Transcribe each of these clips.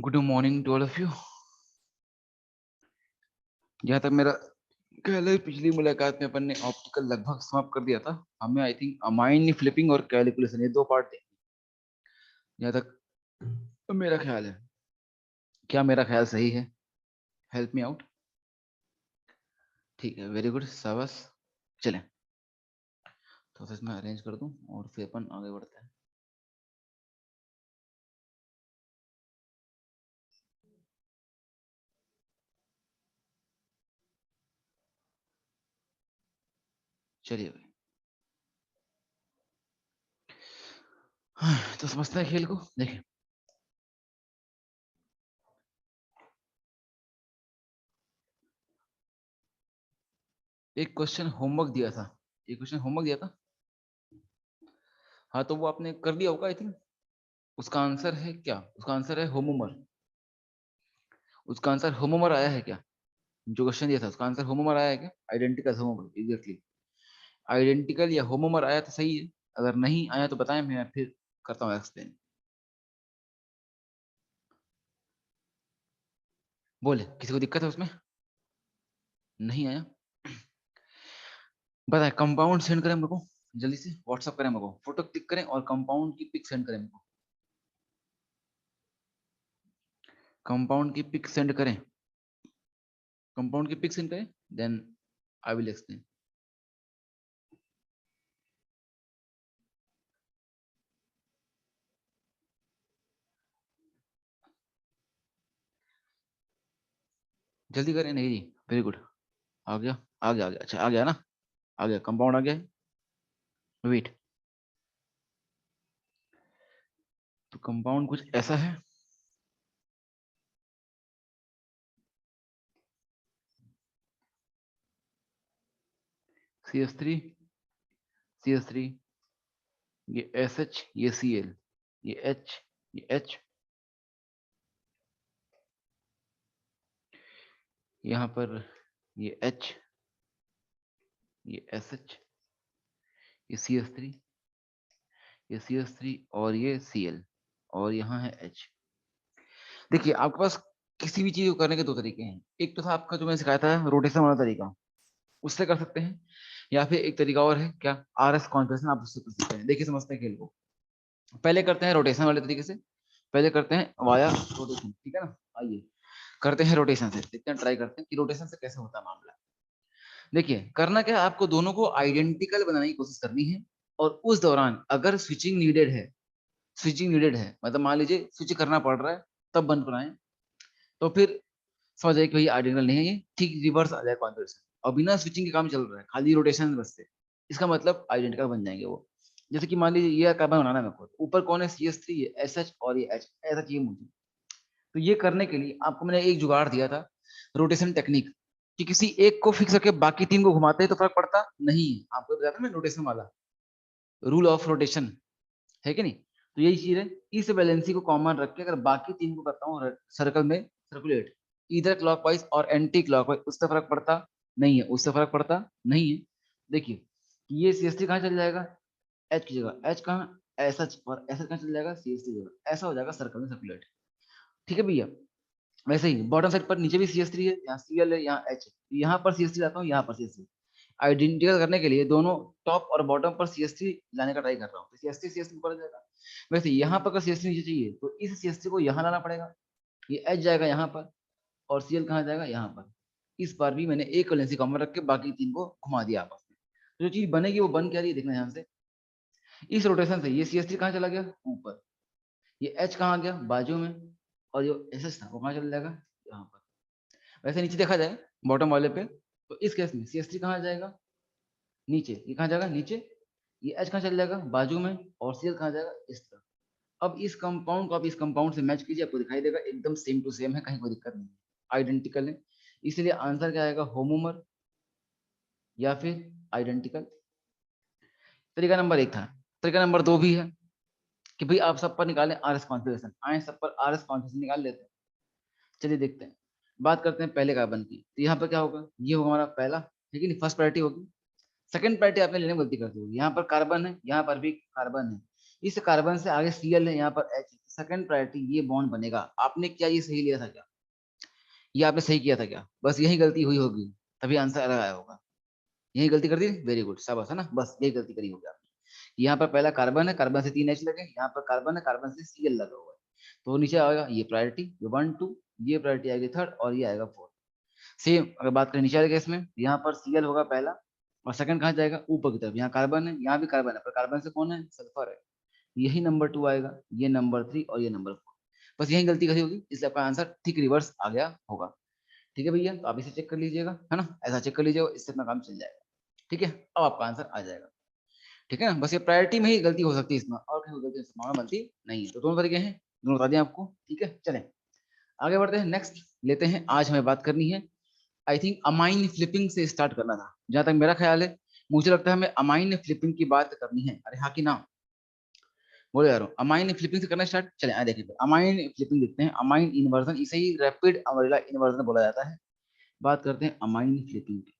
Good morning to all of you. जहाँ तक मेरा ख्याल है, पिछली मुलाकात में अपन ने ऑप्टिकल लगभग समाप्त कर दिया था। हमें आई थिंक अमाइन फ्लिपिंग और कैलकुलेशन, ये दो पार्ट थे जहाँ तक मेरा ख्याल है। क्या मेरा ख्याल सही है? Help me out. ठीक है, वेरी गुड, शाबाश। चलें, तो फिर मैं अरेंज कर दूं और फिर अपन आगे बढ़ते हैं। चलिए भाई। तो समझते हैं खेल को। देखिए, एक क्वेश्चन होमवर्क दिया था। एक क्वेश्चन होमवर्क दिया था। हाँ, तो वो आपने कर दिया होगा आई थिंक। उसका आंसर है क्या? उसका आंसर है होमोमर। उसका आंसर होमोमर आया है क्या? जो क्वेश्चन दिया था उसका आंसर होमोमर आया है क्या? Identical होमोमर, exactly. आइडेंटिकल या होमोमर आया तो सही है। अगर नहीं आया तो बताएं, मैं फिर करता हूँ एक्सप्लेन। बोले, किसी को दिक्कत है उसमें? नहीं आया? बताएं, कंपाउंड सेंड करें मेरे को। जल्दी से व्हाट्सअप करें मेरे को, फोटो क्लिक करें और कंपाउंड की पिक सेंड करें मेरे को। कंपाउंड की पिक सेंड करें। कंपाउंड की पिक सेंड करें, देन आई विल एक्सप्लेन। जल्दी करें। नहीं जी, वेरी गुड। आ गया, आ गया, आ गया। अच्छा, आ गया ना? आ गया, कंपाउंड आ गया। वेट, तो कंपाउंड कुछ ऐसा है। CH3, CH3, ये SH, ये Cl, ये H, ये H, यहाँ पर ये H, ये SH, ये CH3, ये CH3 और ये Cl, और यहाँ है H। देखिए, आपके पास किसी भी चीज को करने के दो तरीके हैं। एक तो था आपका जो मैंने सिखाया था रोटेशन वाला तरीका, उससे कर सकते हैं। या फिर एक तरीका और है क्या, RS कॉन्फिगरेशन, आप उससे कर सकते हैं। देखिए, समझते हैं खेल को। पहले करते हैं रोटेशन वाले तरीके से। पहले करते हैं वाया रोटेशन, ठीक है ना? आइए करते हैं रोटेशन से, देखते हैं, ट्राई करते हैं कि रोटेशन से कैसे होता है मामला। देखिए, करना क्या है, आपको दोनों को आइडेंटिकल बनाने की कोशिश करनी है। और उस दौरान अगर स्विचिंग नीडेड है, स्विचिंग नीडेड है मतलब मान लीजिए स्विच करना पड़ रहा है, तब बंद कराएं, तो फिर समझ जाए कि भाई आइडेंटिकल नहीं है, ये ठीक रिवर्स आ जाए कॉन्फ़िगरेशन। और बिना स्विचिंग के काम चल रहा है, खाली रोटेशन बस से, इसका मतलब आइडेंटिकल बन जाएंगे वो। जैसे कि मान लीजिए ये कार्बन बनाना है मेरे को, ऊपर कौन है, CH3 है, SH और ये H, ऐसा चाहिए मुझे। तो ये करने के लिए आपको मैंने एक जुगाड़ दिया था, रोटेशन टेक्निक, कि किसी एक को फिक्स करके बाकी तीन को घुमाते हैं तो फर्क पड़ता नहीं है। आपको बताया था मैं रोटेशन वाला रूल ऑफ रोटेशन, है कि नहीं? तो यही चीज है। इस वैलेंसी को कॉमन रख के अगर बाकी तीन को करता हूँ सर्कल में सर्कुलेट, इधर क्लॉकवाइज और एंटी क्लॉकवाइज, उससे फर्क पड़ता नहीं है, उससे फर्क पड़ता नहीं है। देखिए, ये CH3 कहाँ चल जाएगा, H की जगह, H कहाँ, SH, और SH कहाँ चल जाएगा, CH3 की जगह। ऐसा हो जाएगा सर्कल में सर्कुलेट। ठीक है भैया? वैसे ही बॉटम साइड पर नीचे भी CH3 है, यहाँ Cl है, यहाँ H है, यहाँ पर CH3 लाता हूँ, यहाँ पर CH3। आइडेंटिकल करने के लिए दोनों टॉप और बॉटम पर CH3 लाने का ट्राई कर रहा हूँ, तो CH3 ऊपर जाएगा। वैसे यहाँ पर अगर CH3 नीचे चाहिए तो इस CH3 को यहाँ लाना पड़ेगा, ये H जाएगा यहाँ पर, और Cl कहाँ जाएगा, यहाँ पर। इस बार भी मैंने एक वैलेंसी कॉमन रख के बाकी तीन को घुमा दिया आपस में। तो जो चीज बनेगी वो बन क्या रही है, देखना ध्यान से। इस रोटेशन से ये CH3 कहाँ चला गया, ऊपर। ये H कहाँ आ गया, बाजू में। और जो SH था वो कहाँ चला जाएगा, यहाँ पर। वैसे नीचे देखा जाए बॉटम वाले पे, तो इस केस में CH3 कहाँ जाएगा, नीचे। ये कहाँ जाएगा, नीचे। ये H कहाँ चल जाएगा, बाजू में। और Cl कहाँ जाएगा, इस तरफ। अब इस कंपाउंड को आप इस कंपाउंड से मैच कीजिए, आपको दिखाई देगा एकदम सेम टू सेम है, कहीं कोई दिक्कत नहीं है, आइडेंटिकल है। इसलिए आंसर क्या आएगा, होमोमर या फिर आइडेंटिकल। तरीका नंबर एक था। तरीका नंबर दो भी है कि भाई आप सब पर निकालें RS कॉन्फ़िगरेशन, आए सब पर RS कॉन्फ़िगरेशन निकाल लेते हैं। चलिए देखते हैं। बात करते हैं पहले कार्बन की, तो यहाँ पर क्या होगा, ये होगा हमारा पहला, ठीक है नहीं, फर्स्ट प्रायोरिटी होगी। सेकंड प्रायोरिटी आपने लेने में गलती कर दी होगी, यहाँ पर कार्बन है, यहाँ पर भी कार्बन है, इस कार्बन से आगे Cl है, यहाँ पर H, सेकंड प्रायोरिटी ये बॉन्ड बनेगा। आपने क्या ये सही लिया था क्या? ये आपने सही किया था क्या? बस यही गलती हुई होगी, तभी आंसर अलग आया होगा। यही गलती कर दी, वेरी गुड, शाबाश, है ना, बस यही गलती करी होगी आपने। यहाँ पर पहला कार्बन है, कार्बन से 3 H लगे, यहाँ पर कार्बन है, कार्बन से Cl लगा हुआ है, तो नीचे आएगा ये प्रायोरिटी, ये 1 2, ये प्रायोरिटी आएगी थर्ड, और ये आएगा फोर्थ। सेम अगर बात करें नीचे वाले केस में, यहाँ पर Cl होगा पहला, और सेकंड कहाँ जाएगा? ऊपर की तरफ। यहाँ कार्बन है, यहाँ भी कार्बन है, पर कार्बन से कौन है? सल्फर है, यही नंबर 2 आएगा, ये नंबर 3 और ये नंबर 4। बस यही गलती करी होगी, इसलिए आपका आंसर ठीक रिवर्स आ गया होगा। ठीक है भैया, तो आप इसे चेक कर लीजिएगा, है ना, ऐसा चेक कर लीजिएगा, इससे अपना काम चल जाएगा। ठीक है, अब आपका आंसर आ जाएगा। ठीक है ना, बस ये प्रायोरिटी में ही गलती हो सकती है इसमें, और कहीं गलती संभावना बनती नहीं है। तो दोनों तरीके हैं, दोनों बता दें आपको। ठीक है, चलें आगे बढ़ते हैं, नेक्स्ट लेते हैं। आज हमें बात करनी है, आई थिंक अमाइन फ्लिपिंग से स्टार्ट करना था, जहां तक मेरा ख्याल है। मुझे लगता है हमें अमाइन फ्लिपिंग की बात करनी है। अरे हाँ कि ना, बोले यार, अमाइन फ्लिपिंग से करना स्टार्ट। चले आए देखिए, अमाइन फ्लिपिंग देखते हैं। अमाइन इन्वर्जन, इसे ही रैपिड अम्ब्रेला इन्वर्जन बोला जाता है। बात करते हैं अमाइन फ्लिपिंग की।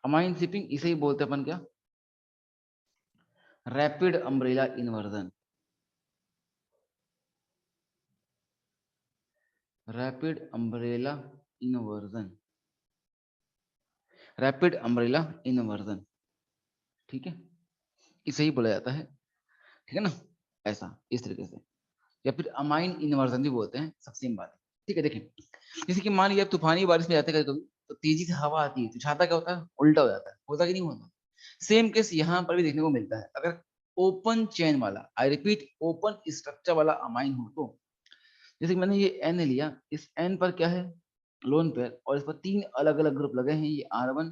अमाइन फ्लिपिंग इसे ही बोलते हैं अपन क्या? Rapid umbrella inversion. Rapid umbrella inversion, rapid umbrella inversion. ठीक है, इसे ही बोला जाता है। ठीक है ना, ऐसा इस तरीके से, या फिर अमाइन इन्वर्जन भी बोलते हैं, सब सेम बात है। ठीक है, देखिए, जैसे कि मान लीजिए आप तूफानी बारिश में जाते हैं कभी, तो तेजी से हवा आती है, तो छाता क्या होता है? उल्टा हो जाता है, होता कि नहीं होता? सेम केस यहाँ पर भी देखने को मिलता है। अगर ओपन चेन वाला, आई रिपीट, ओपन स्ट्रक्चर वाला अमाइन हो, तो जैसे कि मैंने ये एन लिया, इस एन पर क्या है? लोन पेयर, और इस पर 3 अलग अलग ग्रुप लगे हैं, ये R1,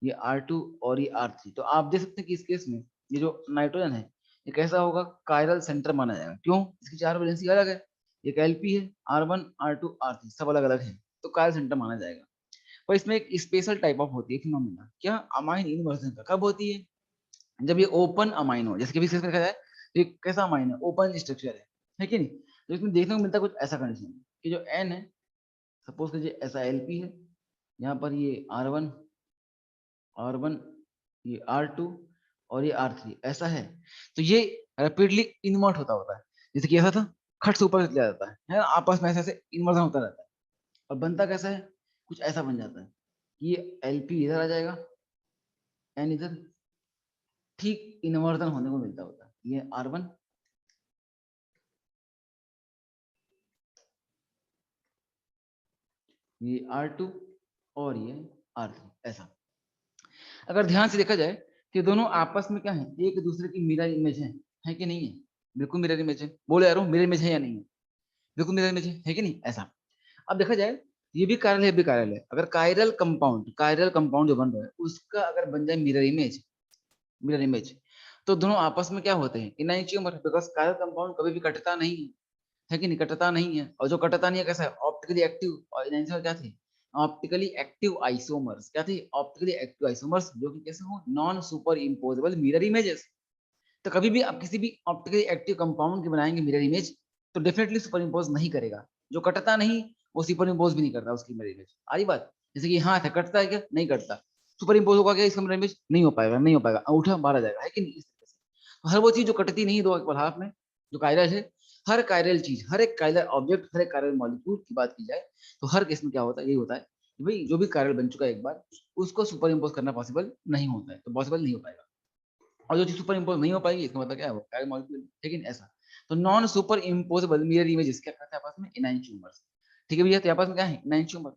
ये R2 और ये R3। तो आप देख सकते हैं कि इस केस में ये जो नाइट्रोजन है, ये कैसा होगा? कायरल सेंटर माना जाएगा। क्यों? इसकी 4 वैलेंसी अलग है, एक एलपी है, R1 R2 R3 सब अलग अलग है, तो कायरल सेंटर माना जाएगा। पर इसमें एक स्पेशल टाइप ऑफ होती है फिनोमिना, क्या? अमाइन इन्वर्जन का। कब होती है? जब ये ओपन अमाइन हो, जैसे कि केस में देखा जाए, ये कैसा अमाइन है? ओपन स्ट्रक्चर है कि नहीं? तो इसमें देखने को मिलता है कुछ ऐसा कंडीशन कि जो एन है, सपोज कीजिए ऐसा एलपी है, यहाँ पर ये R1, ये R2 और ये R3 ऐसा है, तो ये रैपिडली इन्वर्ट होता है। जैसे कि ऐसा था, खट से ऊपर चला जाता है ना, आपस में ऐसे ऐसे इन्वर्जन होता रहता है। और बनता कैसा है? कुछ ऐसा बन जाता है कि ये एलपी इधर आ जाएगा, एन इधर, ठीक इन्वर्जन होने को मिलता होता है। ये R1, ये R2 और ये R3 ऐसा। अगर ध्यान से देखा जाए कि दोनों आपस में क्या है? एक दूसरे की मिरर इमेज है कि नहीं है? बिल्कुल मिरर इमेज है। बोले यारो, मिरर इमेज है या नहीं है? बिल्कुल मिरर इमेज है कि नहीं? ऐसा। अब देखा जाए, ये भी कायरल है, भी कायरल है। अगर कायरल कंपाउंड जो बन रहा है, उसका अगर बन जाए मिरर इमेज, तो दोनों आपस में क्या होते हैं? इनएंशियोमर, बिकॉज कायरल कंपाउंड कभी भी कटता नहीं है कि नहीं? कटता नहीं है। और जो कटता नहीं है कैसा है? Optically active. और इनएंशियोमर क्या थे? Optically active isomers. क्या थे? ऑप्टिकली एक्टिव आइसोमर्स, जो कि कैसे हो? Non super imposable mirror images. तो कभी भी आप किसी भी ऑप्टिकली एक्टिव कंपाउंड की बनाएंगे मिरर इमेज, तो डेफिनेटली सुपर इम्पोज नहीं करेगा। जो कटता नहीं, वो सुपर इम्पोज भी नहीं करता उसकी मिरर इमेज। आ रही बात? जैसे कि हाथ है, कटता है क्या? नहीं कटता। सुपर इम्पोज होगा क्या इसका मिरर इमेज? नहीं हो पाएगा, नहीं हो पाएगा, अंगूठा बाहर आ जाएगा, है कि नहीं? इस तरीके से तो हर वो चीज जो कटती नहीं दो एक हाथ में, जो कायरल है, हर कायरल चीज, हर एक कायरल ऑब्जेक्ट, हर एक कायरल मॉलिक्यूल की बात की जाए, तो हर केस में क्या होता है? यही होता है कि भाई जो भी कायरल बन चुका है एक बार, उसको सुपर इम्पोज करना पॉसिबल नहीं होता है, तो पॉसिबल नहीं हो पाएगा। और जो चीज सुपर इम्पोज नहीं हो पाएगी, इसका मतलब क्या है? वो कायरल मॉलिक्यूल, लेकिन ऐसा। तो non super imposable mirror images क्या करते हैं आपस में? इनैंशियोमर्स। ठीक है भैया, तो आपस में क्या है? इनैंशियोमर।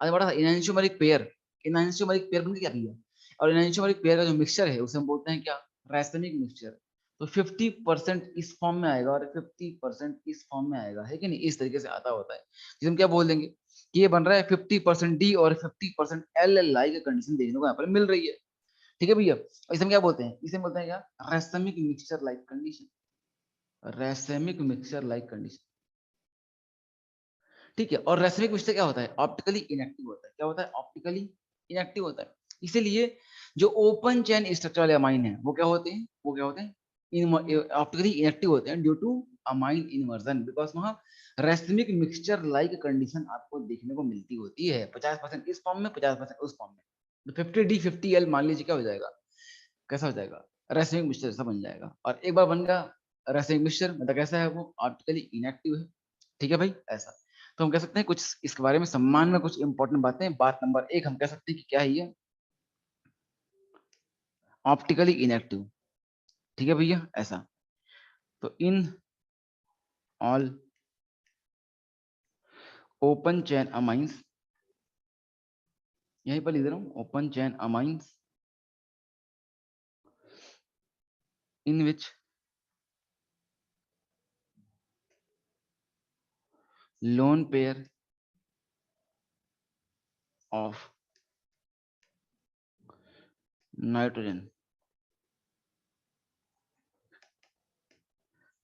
आगे बढ़ा था, इनैंशियोमरिक पेयर। इनैंशियोमरिक पेयर बन गया भैया। और इनैंशियोमरिक पेयर का जो मिक्सचर है, उसे हम बोलते हैं क्या? रासायनिक मिक्सचर। तो 50% इस फॉर्म में आएगा और 50% इस फॉर्म में आएगा, है कि नहीं? इस तरीके से आता होता है, जिसे हम क्या बोल देंगे कि ये बन रहा है 50% डी और 50% एल एल आई की कंडीशन देखने को यहाँ पर मिल रही है। ठीक है भैया, इसे हम क्या बोलते हैं? इसे बोलते हैं क्या? Racemic mixture like condition. Racemic mixture like condition. ठीक है, और रैसमिक मिक्सचर क्या होता है? ऑप्टिकली इनएक्टिव होता है। क्या होता है? ऑप्टिकली इनएक्टिव होता है। इसीलिए जो ओपन चेन स्ट्रक्चर वाले अमाइन है, वो क्या होते हैं? वो क्या होते हैं? ऑप्टिकली इनएक्टिव होते हैं due to amine inversion, because वहां रैसमिक मिक्सचर लाइक कंडीशन आपको देखने को मिलती होती है। 50% इस फॉर्म में, 50% उस फॉर्म में। तो 50D 50L मान लीजिए क्या हो जाएगा? कैसा हो जाएगा? रासायनिक मिक्सचर ऐसा बन जाएगा। और एक बार बन गया रासायनिक मिक्सचर, मतलब कैसा है वो, ऑप्टिकली इनएक्टिव है। ठीक है भाई, ऐसा। तो हम कह सकते हैं कुछ इसके बारे में सम्मान में कुछ इंपॉर्टेंट बातें। बात नंबर एक, हम कह सकते हैं कि क्या है ये, ऑप्टिकली इनएक्टिव। ठीक है भैया, ऐसा। तो in all open chain amines, यहीं पर लिख दे रहा हूं, open chain amines in which lone pair of nitrogen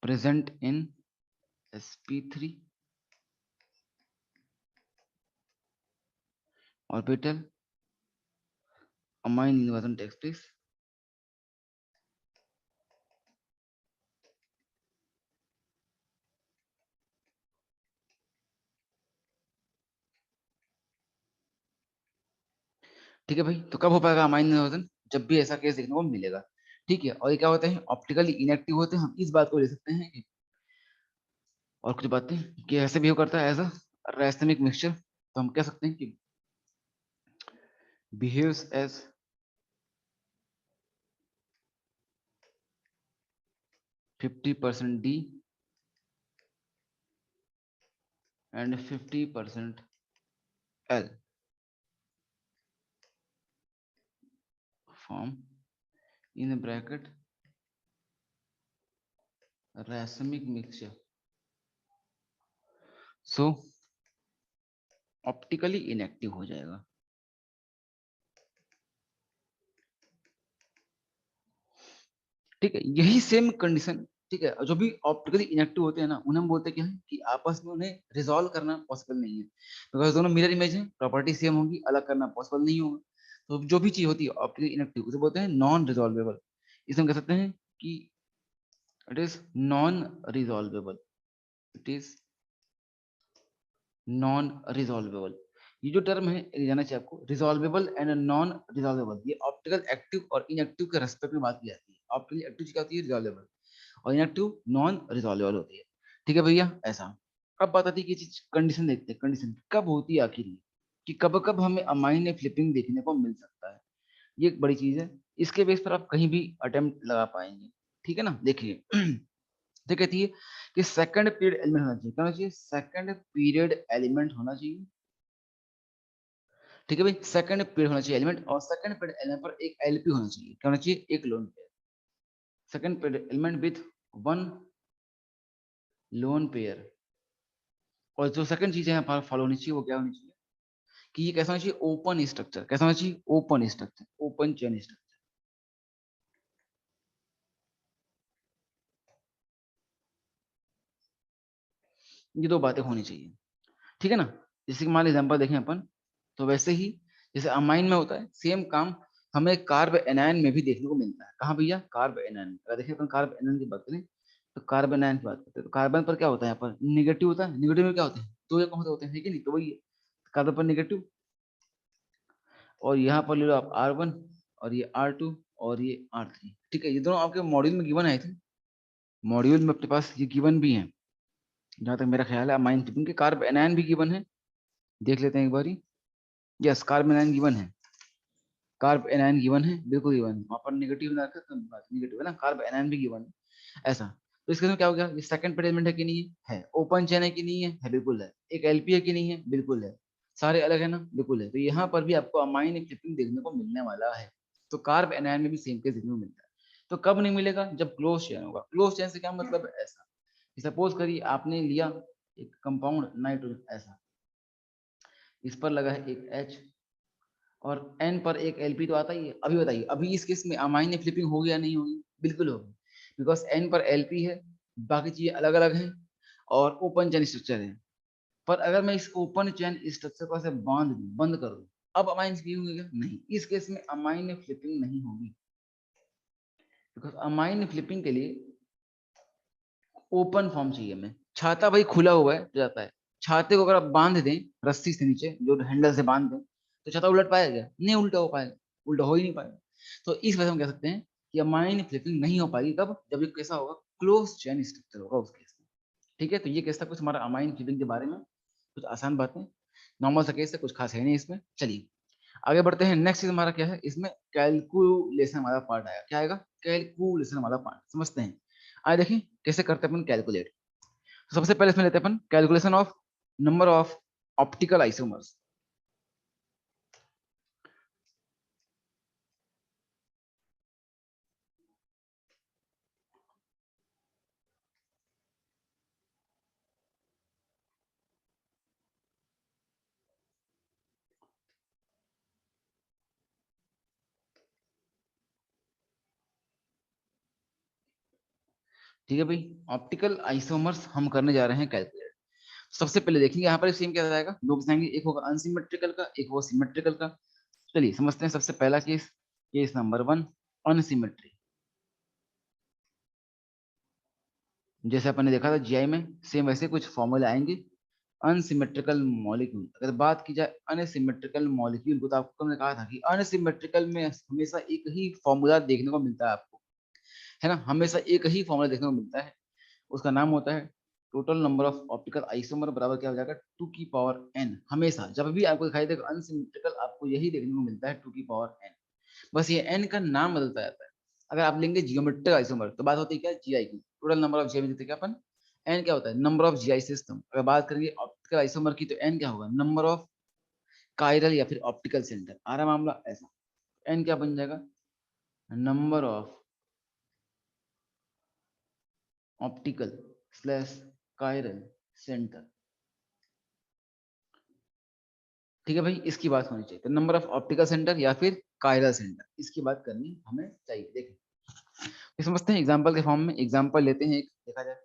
present in sp3 orbital amine inversion takes place। ठीक है भाई, तो कब हो पाएगा अमाइन इन्वर्जन, जब भी ऐसा केस देखने को मिलेगा। ठीक है, और ये क्या होते हैं, ऑप्टिकली इनएक्टिव होते हैं। हम इस बात को ले सकते हैं कि, और कुछ बातें कि ऐसे भी हो करता है एज अ रासायनिक मिक्सचर। तो हम कह सकते हैं कि behaves as 50% D and 50% L form in bracket racemic mixture, so optically inactive हो जाएगा। ठीक है, यही सेम कंडीशन। ठीक है, जो भी ऑप्टिकली इनएक्टिव होते हैं ना, उन्हें हम बोलते हैं क्या है कि आपस में उन्हें रिजॉल्व करना पॉसिबल नहीं है, बिकॉज दोनों मिरर इमेज है, प्रॉपर्टी सेम होगी, अलग करना पॉसिबल नहीं होगा। तो जो भी चीज होती है ऑप्टिकली इनएक्टिव, उसे बोलते हैं नॉन रिजॉल्वेबल। इसे हम कह सकते हैं कि it is non resolvable, it is non resolvable. ये जो टर्म है ये जाना चाहिए आपको, रिजॉल्वेबल एंड नॉन रिजॉल्वेबल, ये ऑप्टिकल एक्टिव और इनएक्टिव के रेस्पेक्ट में बात की जाती है। ऑप्टिकली एक्टिव क्या होती है, रिजॉल्वेबल, और इनएक्टिव नॉन रिजॉल्वेबल होती है। ठीक है भैया, ऐसा। अब बात आती है कि चीज कंडीशन देखते हैं, कंडीशन कब होती है आखिर ये, कि कब कब हमें अमाइन फ्लिपिंग देखने को मिल सकता है। ये एक बड़ी चीज है, इसके बेस पर आप कहीं भी अटेम्प्ट लगा पाएंगे। ठीक है ना, देखिए तो कहती है कि सेकंड पीरियड एलिमेंट होना चाहिए, क्या होना चाहिए, सेकंड पीरियड एलिमेंट होना चाहिए। ठीक है भाई, सेकंड पीरियड होना चाहिए एलिमेंट, और सेकंड पीरियड एलिमेंट पर एक एलपी होना चाहिए, क्या होना चाहिए, एक lone pair. Second period element with one lone pair. और जो सेकंड चीज है यहाँ पर फॉलो होनी चाहिए, वो क्या होनी चाहिए, कि ये कैसा होना चाहिए, ओपन स्ट्रक्चर। कैसा होना चाहिए, open structure, open chain structure. ये दो बातें होनी चाहिए। ठीक है ना। जैसे कि मान एग्जाम्पल देखें अपन, तो वैसे ही जैसे अमाइन में होता है, सेम काम हमें कार्ब एनायन में भी देखने को मिलता है। कहाँ भैया, कार्ब एनायन। अगर देखिए अपन कार्ब एनायन की बात करें, तो कार्बन एनायन की बात करते हैं, तो कार्बन पर क्या होता है, यहाँ पर निगेटिव होता है। निगेटिव में क्या होते हैं, दो एक होते हैं, है कि नहीं, तो वही है, कार्बन पर निगेटिव। और यहाँ पर ले लो आप R1, और ये R2, और ये R3। ठीक है, ये दोनों आपके मॉड्यूल में गिवन आए थे, मॉड्यूल में अपने पास ये गिवन भी है, जहां तक मेरा ख्याल है। अमाइन ट्रिपिंग के कार्ब एनायन भी गिवन है, देख लेते हैं एक बारी। यस, कार्ब एनायन गिवन है, कार्ब एनायन गिवन है, बिल्कुल गिवन है। वहां पर नेगेटिव ना रखा, तो नेगेटिव है ना, कार्ब एनायन भी गिवन है, ऐसा। तो इसके अंदर क्या हो गया, ये सेकंड पेड एलिमेंट है कि नहीं है, ओपन चेन है कि नहीं है, बिल्कुल है। एक एलपी है कि नहीं है, बिल्कुल है। सारे अलग है ना, बिल्कुल है। तो यहाँ पर भी आपको अमाइन क्लिपिंग देखने को मिलने वाला है। तो कार्ब एनायन में भी सेम केस देखने को मिलता है। तो कब नहीं मिलेगा, जब क्लोज चेन होगा। क्लोज चेन से क्या मतलब है, ऐसा, सपोज करिए आपने लिया एक कंपाउंड नाइट्रोजन, ऐसा, इस पर लगा है एक H, और N पर एक Lp तो आता ही है। अभी बताइए, अभी इस केस में अमाइन फ्लिपिंग होगी या नहीं होगी, बिल्कुल होगी, बिकॉज N पर Lp है, बाकी चीजें अलग अलग हैं, और ओपन चेन स्ट्रक्चर है। पर अगर मैं इस ओपन चेन स्ट्रक्चर को ऐसे बांध दूं, बंद कर दूं, अब अमाइन फ्लिपिंग होगी क्या, नहीं, इस केस में अमाइन फ्लिपिंग नहीं होगी, बिकॉज अमाइन फ्लिपिंग के लिए ओपन फॉर्म चाहिए हमें। छाता भाई खुला हुआ है तो जाता है, छाते को अगर आप बांध दें रस्सी से नीचे, जो हैंडल से बांध दें, तो छाता उलट पाएगा क्या, नहीं उल्टा हो पाएगा, उल्टा हो ही नहीं पाएगा। तो इस वजह से हम कह सकते हैं कि अमाइन फ्लिपिंग नहीं हो पाएगी। कब? जब ये कैसा होगा, क्लोज चेन स्ट्रक्चर होगा उस केस में। ठीक है, तो ये केस था कुछ हमारा अमाइन फ्लिपिंग के बारे में, कुछ आसान बातें, नॉर्मल सा केस है, कुछ खास है नहीं इसमें। चलिए आगे बढ़ते हैं। नेक्स्ट चीज हमारा क्या है, इसमें कैलकुलेशन वाला पार्ट आया। क्या आएगा? कैलकुलेशन वाला पार्ट, समझते हैं। आइए देखें कैसे करते हैं अपन कैलकुलेट। तो सबसे पहले इसमें लेते हैं अपन calculation of number of optical isomers. ठीक है भाई, ऑप्टिकल आइसोमर्स हम करने जा रहे हैं कैलकुलेट। सबसे पहले देखेंगे यहाँ पर सेम क्या आएगा, दो केस आएंगे, एक होगा अनसिमेट्रिकल का, एक होगा सिमेट्रिकल का। चलिए समझते हैं। सबसे पहला केस, केस नंबर 1, अनसिमेट्री। जैसे अपन ने देखा था जीआई में, सेम वैसे कुछ फॉर्मूले आएंगे। अनसिमेट्रिकल मॉलिक्यूल, अगर बात की जाए अनसिमेट्रिकल मॉलिक्यूल को, तो आपको हमने कहा था कि अनसिमेट्रिकल में हमेशा एक ही फॉर्मूला देखने को मिलता है आपको, है ना, हमेशा एक ही फॉर्मूला देखने को मिलता है। उसका नाम होता है total number of optical isomer बराबर क्या हो जाएगा, 2 की पावर n। हमेशा जब भी आपको दिखाई देगा अनसिमेट्रिकल, आपको यही देखने को मिलता है 2 की पावर n। बस ये n का नाम बदलता जाता है। अगर आप लेंगे जियोमेट्रिक आइसोमर, तो बात होती है क्या, जीआई की, टोटल नंबर ऑफ जीआई देखते क्या अपन, n क्या होता है, नंबर ऑफ जीआई सिस्टम। अगर बात करेंगे ऑप्टिकल आइसोमर की, तो n क्या होगा, नंबर ऑफ कायरल या फिर ऑप्टिकल सेंटर। आ रहा मामला ऐसा, n क्या बन जाएगा, number of optical slash chiral centre. ठीक है भाई, इसकी बात होनी चाहिए, तो नंबर ऑफ ऑप्टिकल सेंटर या फिर कायरल सेंटर, इसकी बात करनी हमें चाहिए। देखिए ये समझते हैं एग्जांपल के फॉर्म में। एग्जांपल लेते हैं एक, देखा जाए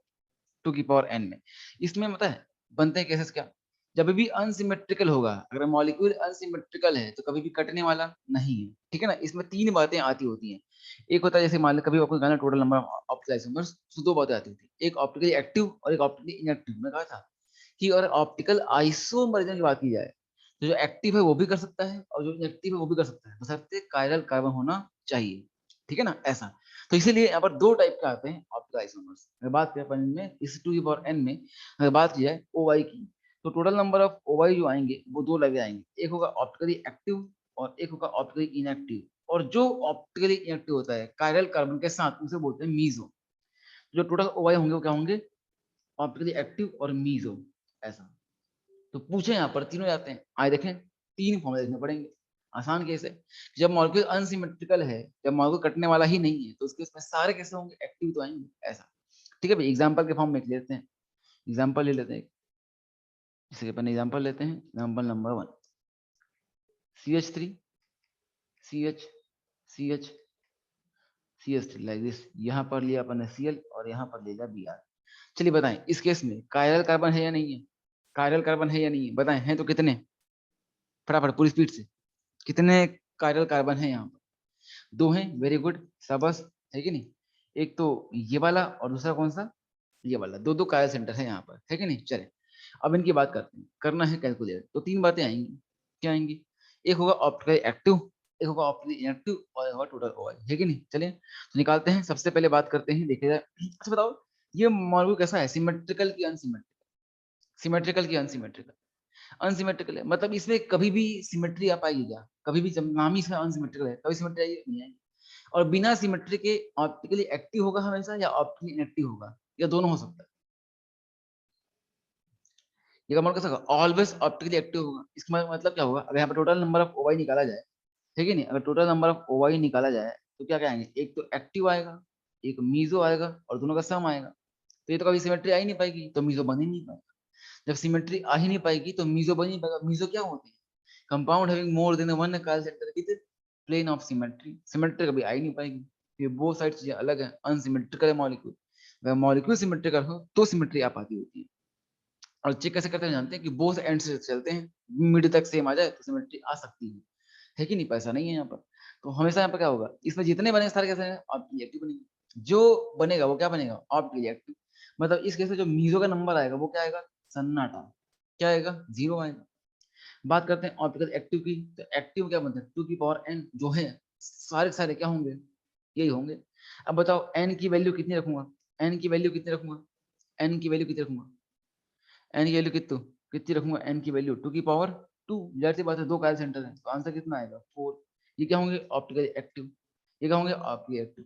2 की पावर n में। इसमें पता है बनते हैं केसेस क्या, जब भी अनसिमेट्रिकल होगा, अगर मॉलिक्यूल अनसिमेट्रिकल है तो कभी भी कटने वाला नहीं है। ठीक है ना, इसमें तीन बातें आती होती हैं। एक होता है जैसे मान लो कभी आपको कहना total number of optical isomers, तो दो बातें आती थी, एक ऑप्टिकली एक्टिव और एक ऑप्टिकली इनएक्टिव। मैं कहा था कि अगर ऑप्टिकल आइसोमर्स की बात की जाए, तो जो एक्टिव है वो भी कर सकता है और जो इनएक्टिव है वो भी कर सकता है, बशर्ते कायरल कार्बन होना चाहिए। ठीक है ना, ऐसा। तो इसीलिए यहाँ पर दो टाइप के आते हैं ऑप्टिकल आइसोमर्स। अगर बात करें अपन में इस 2 की पावर n में, अगर बात की जाए ओ वाई की, तो total number of O Y जो आएंगे वो दो लगे आएंगे, एक होगा ऑप्टिकली एक्टिव और एक होगा ऑप्टिकली इनएक्टिव। और जो ऑप्टिकली इनएक्टिव होता है कायरल कार्बन के साथ, उसे बोलते हैं मीजो। जो टोटल ओ वाई होंगे वो क्या होंगे, ऑप्टिकली एक्टिव और मीजो, ऐसा। तो पूछे यहाँ पर तीनों जाते हैं, आए देखें तीन फॉर्मूले देखने पड़ेंगे। आसान केस है, जब मॉलिक्यूल अनसिमेट्रिकल है, जब मॉलिक्यूल कटने वाला ही नहीं है, तो उसके उसमें सारे कैसे होंगे, एक्टिव तो आएंगे, ऐसा। ठीक है भाई, एग्जांपल के फॉर्म में लेते हैं, एग्जांपल ले लेते हैं। जैसे अपन एग्जांपल लेते हैं, example number 1, CH3 CH CH CH3 like this. यहाँ पर लिया अपन ने Cl और यहाँ पर ले लिया Br। चलिए बताएं इस केस में कायरल कार्बन है या नहीं है, कायरल कार्बन है या नहीं है, बताएं हैं तो कितने, फटाफट पूरी स्पीड से, कितने कायरल कार्बन है यहाँ पर, दो हैं, वेरी गुड, शाबाश, है कि नहीं। एक तो ये वाला और दूसरा कौन सा, ये वाला, दो दो कायल सेंटर है यहाँ पर, है कि नहीं। चले अब इनकी बात करते हैं, करना है कैलकुलेट, तो तीन बातें आएंगी। क्या आएंगी, एक होगा ऑप्टिकल एक्टिव, एक होगा ऑप्टिकल इनएक्टिव और एक होगा टोटल ओआई, है कि नहीं। चलिए तो निकालते हैं। सबसे पहले बात करते हैं, देखिए जाए। अच्छा बताओ, ये मॉलिक्यूल कैसा है, सिमेट्रिकल की अनसिमेट्रिकल, सिमेट्रिकल की अनसिमेट्रिकल, अनसिमेट्रिकल है, मतलब इसमें कभी भी सिमेट्री आ पाएगी क्या, कभी भी, जब नाम ही इसका अनसिमेट्रिकल है, कभी सिमेट्री आएगी नहीं आएगी। और बिना सिमेट्री के ऑप्टिकली एक्टिव होगा हमेशा या ऑप्टिकली इनएक्टिव होगा, या दोनों हो सकता है। ये का मतलब कैसा होगा, ऑलवेज ऑप्टिकली एक्टिव होगा। इसका मतलब क्या होगा, अगर यहाँ पर टोटल नंबर ऑफ ओवाई निकाला जाए, ठीक है नहीं, अगर टोटल नंबर ऑफ ओवाई निकाला जाए, तो क्या क्या आएंगे, एक तो एक्टिव आएगा, एक मीजो आएगा और दोनों का सम आएगा। तो ये तो कभी सिमेट्री आ ही नहीं पाएगी, तो मीजो बन ही नहीं पाएगा। जब सिमेट्री आ ही नहीं पाएगी तो मीजो बन ही नहीं पाएगा। मीजो क्या होती है, compound having more than one chiral centre with plane of symmetry. Symmetry कभी आ ही नहीं पाएगी। ये वो साइड चीजें अलग है, अनसिमेट्रिकल है मॉलिक्यूल। अगर मॉलिक्यूल सिमेट्रिकल हो तो सिमेट्री आ पाती होती है। और चेक कैसे करते हैं जानते हैं, कि बोथ एंड से चलते हैं, मिड तक सेम आ जाए तो सिमेट्री आ सकती है कि नहीं, पैसा नहीं है यहाँ पर। तो हमेशा यहाँ पर क्या होगा, इसमें जितने बने सारे कैसे हैं, ऑप्टिकली एक्टिव बनेंगे। जो बनेगा वो क्या बनेगा, ऑप्टिकली एक्टिव। मतलब इस केस में जो मीजो का नंबर आएगा वो क्या आएगा, सन्नाटा, क्या आएगा, जीरो आएगा। बात करते हैं ऑप्टिकल एक्टिव की, तो एक्टिव क्या बनता है, 2 की पावर n जो है, सारे सारे क्या होंगे, यही होंगे। अब बताओ n की वैल्यू कितनी रखूंगा, n की वैल्यू कितनी रखूंगा, n की वैल्यू कितनी रखूंगा, n की वैल्यू कितनी रखूंगा, n की वैल्यू 2 की पावर 2। जाहिर सी बात है, दो कायल सेंटर है तो आंसर कितना आएगा 4। ये क्या होंगे ऑप्टिकली एक्टिव, ये क्या होंगे ऑप्टिकली एक्टिव।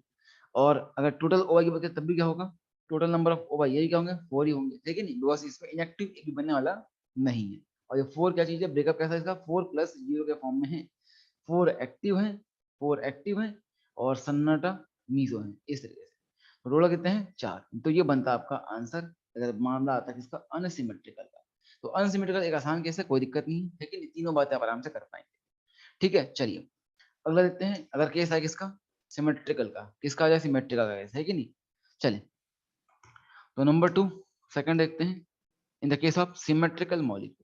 और अगर टोटल ओवाई की बात करें तब भी क्या होगा, टोटल नंबर ऑफ ओवाई यही क्या होंगे 4 ही होंगे, ठीक है नहीं, बिकॉज इसमें इनएक्टिव एक भी बनने वाला नहीं है। और ये 4 क्या चीज है, ब्रेकअप कैसा है इसका, 4 प्लस 0 के फॉर्म में है। 4 एक्टिव है, 4 एक्टिव है और सन्नाटा मीजो है, इस तरीके से। रोड़ा कितने हैं 4, तो ये बनता है आपका आंसर अगर मामला आता है किसका, अनसिमेट्रिकल का। तो अनसिमेट्रिकल एक आसान केस है, कोई दिक्कत नहीं है, लेकिन तीनों बातें आप आराम से कर पाएंगे। ठीक है चलिए अगला देखते हैं, अगर केस है किसका, सिमेट्रिकल का, किसका आ जाए सिमेट्रिकल का केस है कि नहीं। चलिए तो नंबर 2 सेकंड देखते हैं, in the case of symmetrical molecule.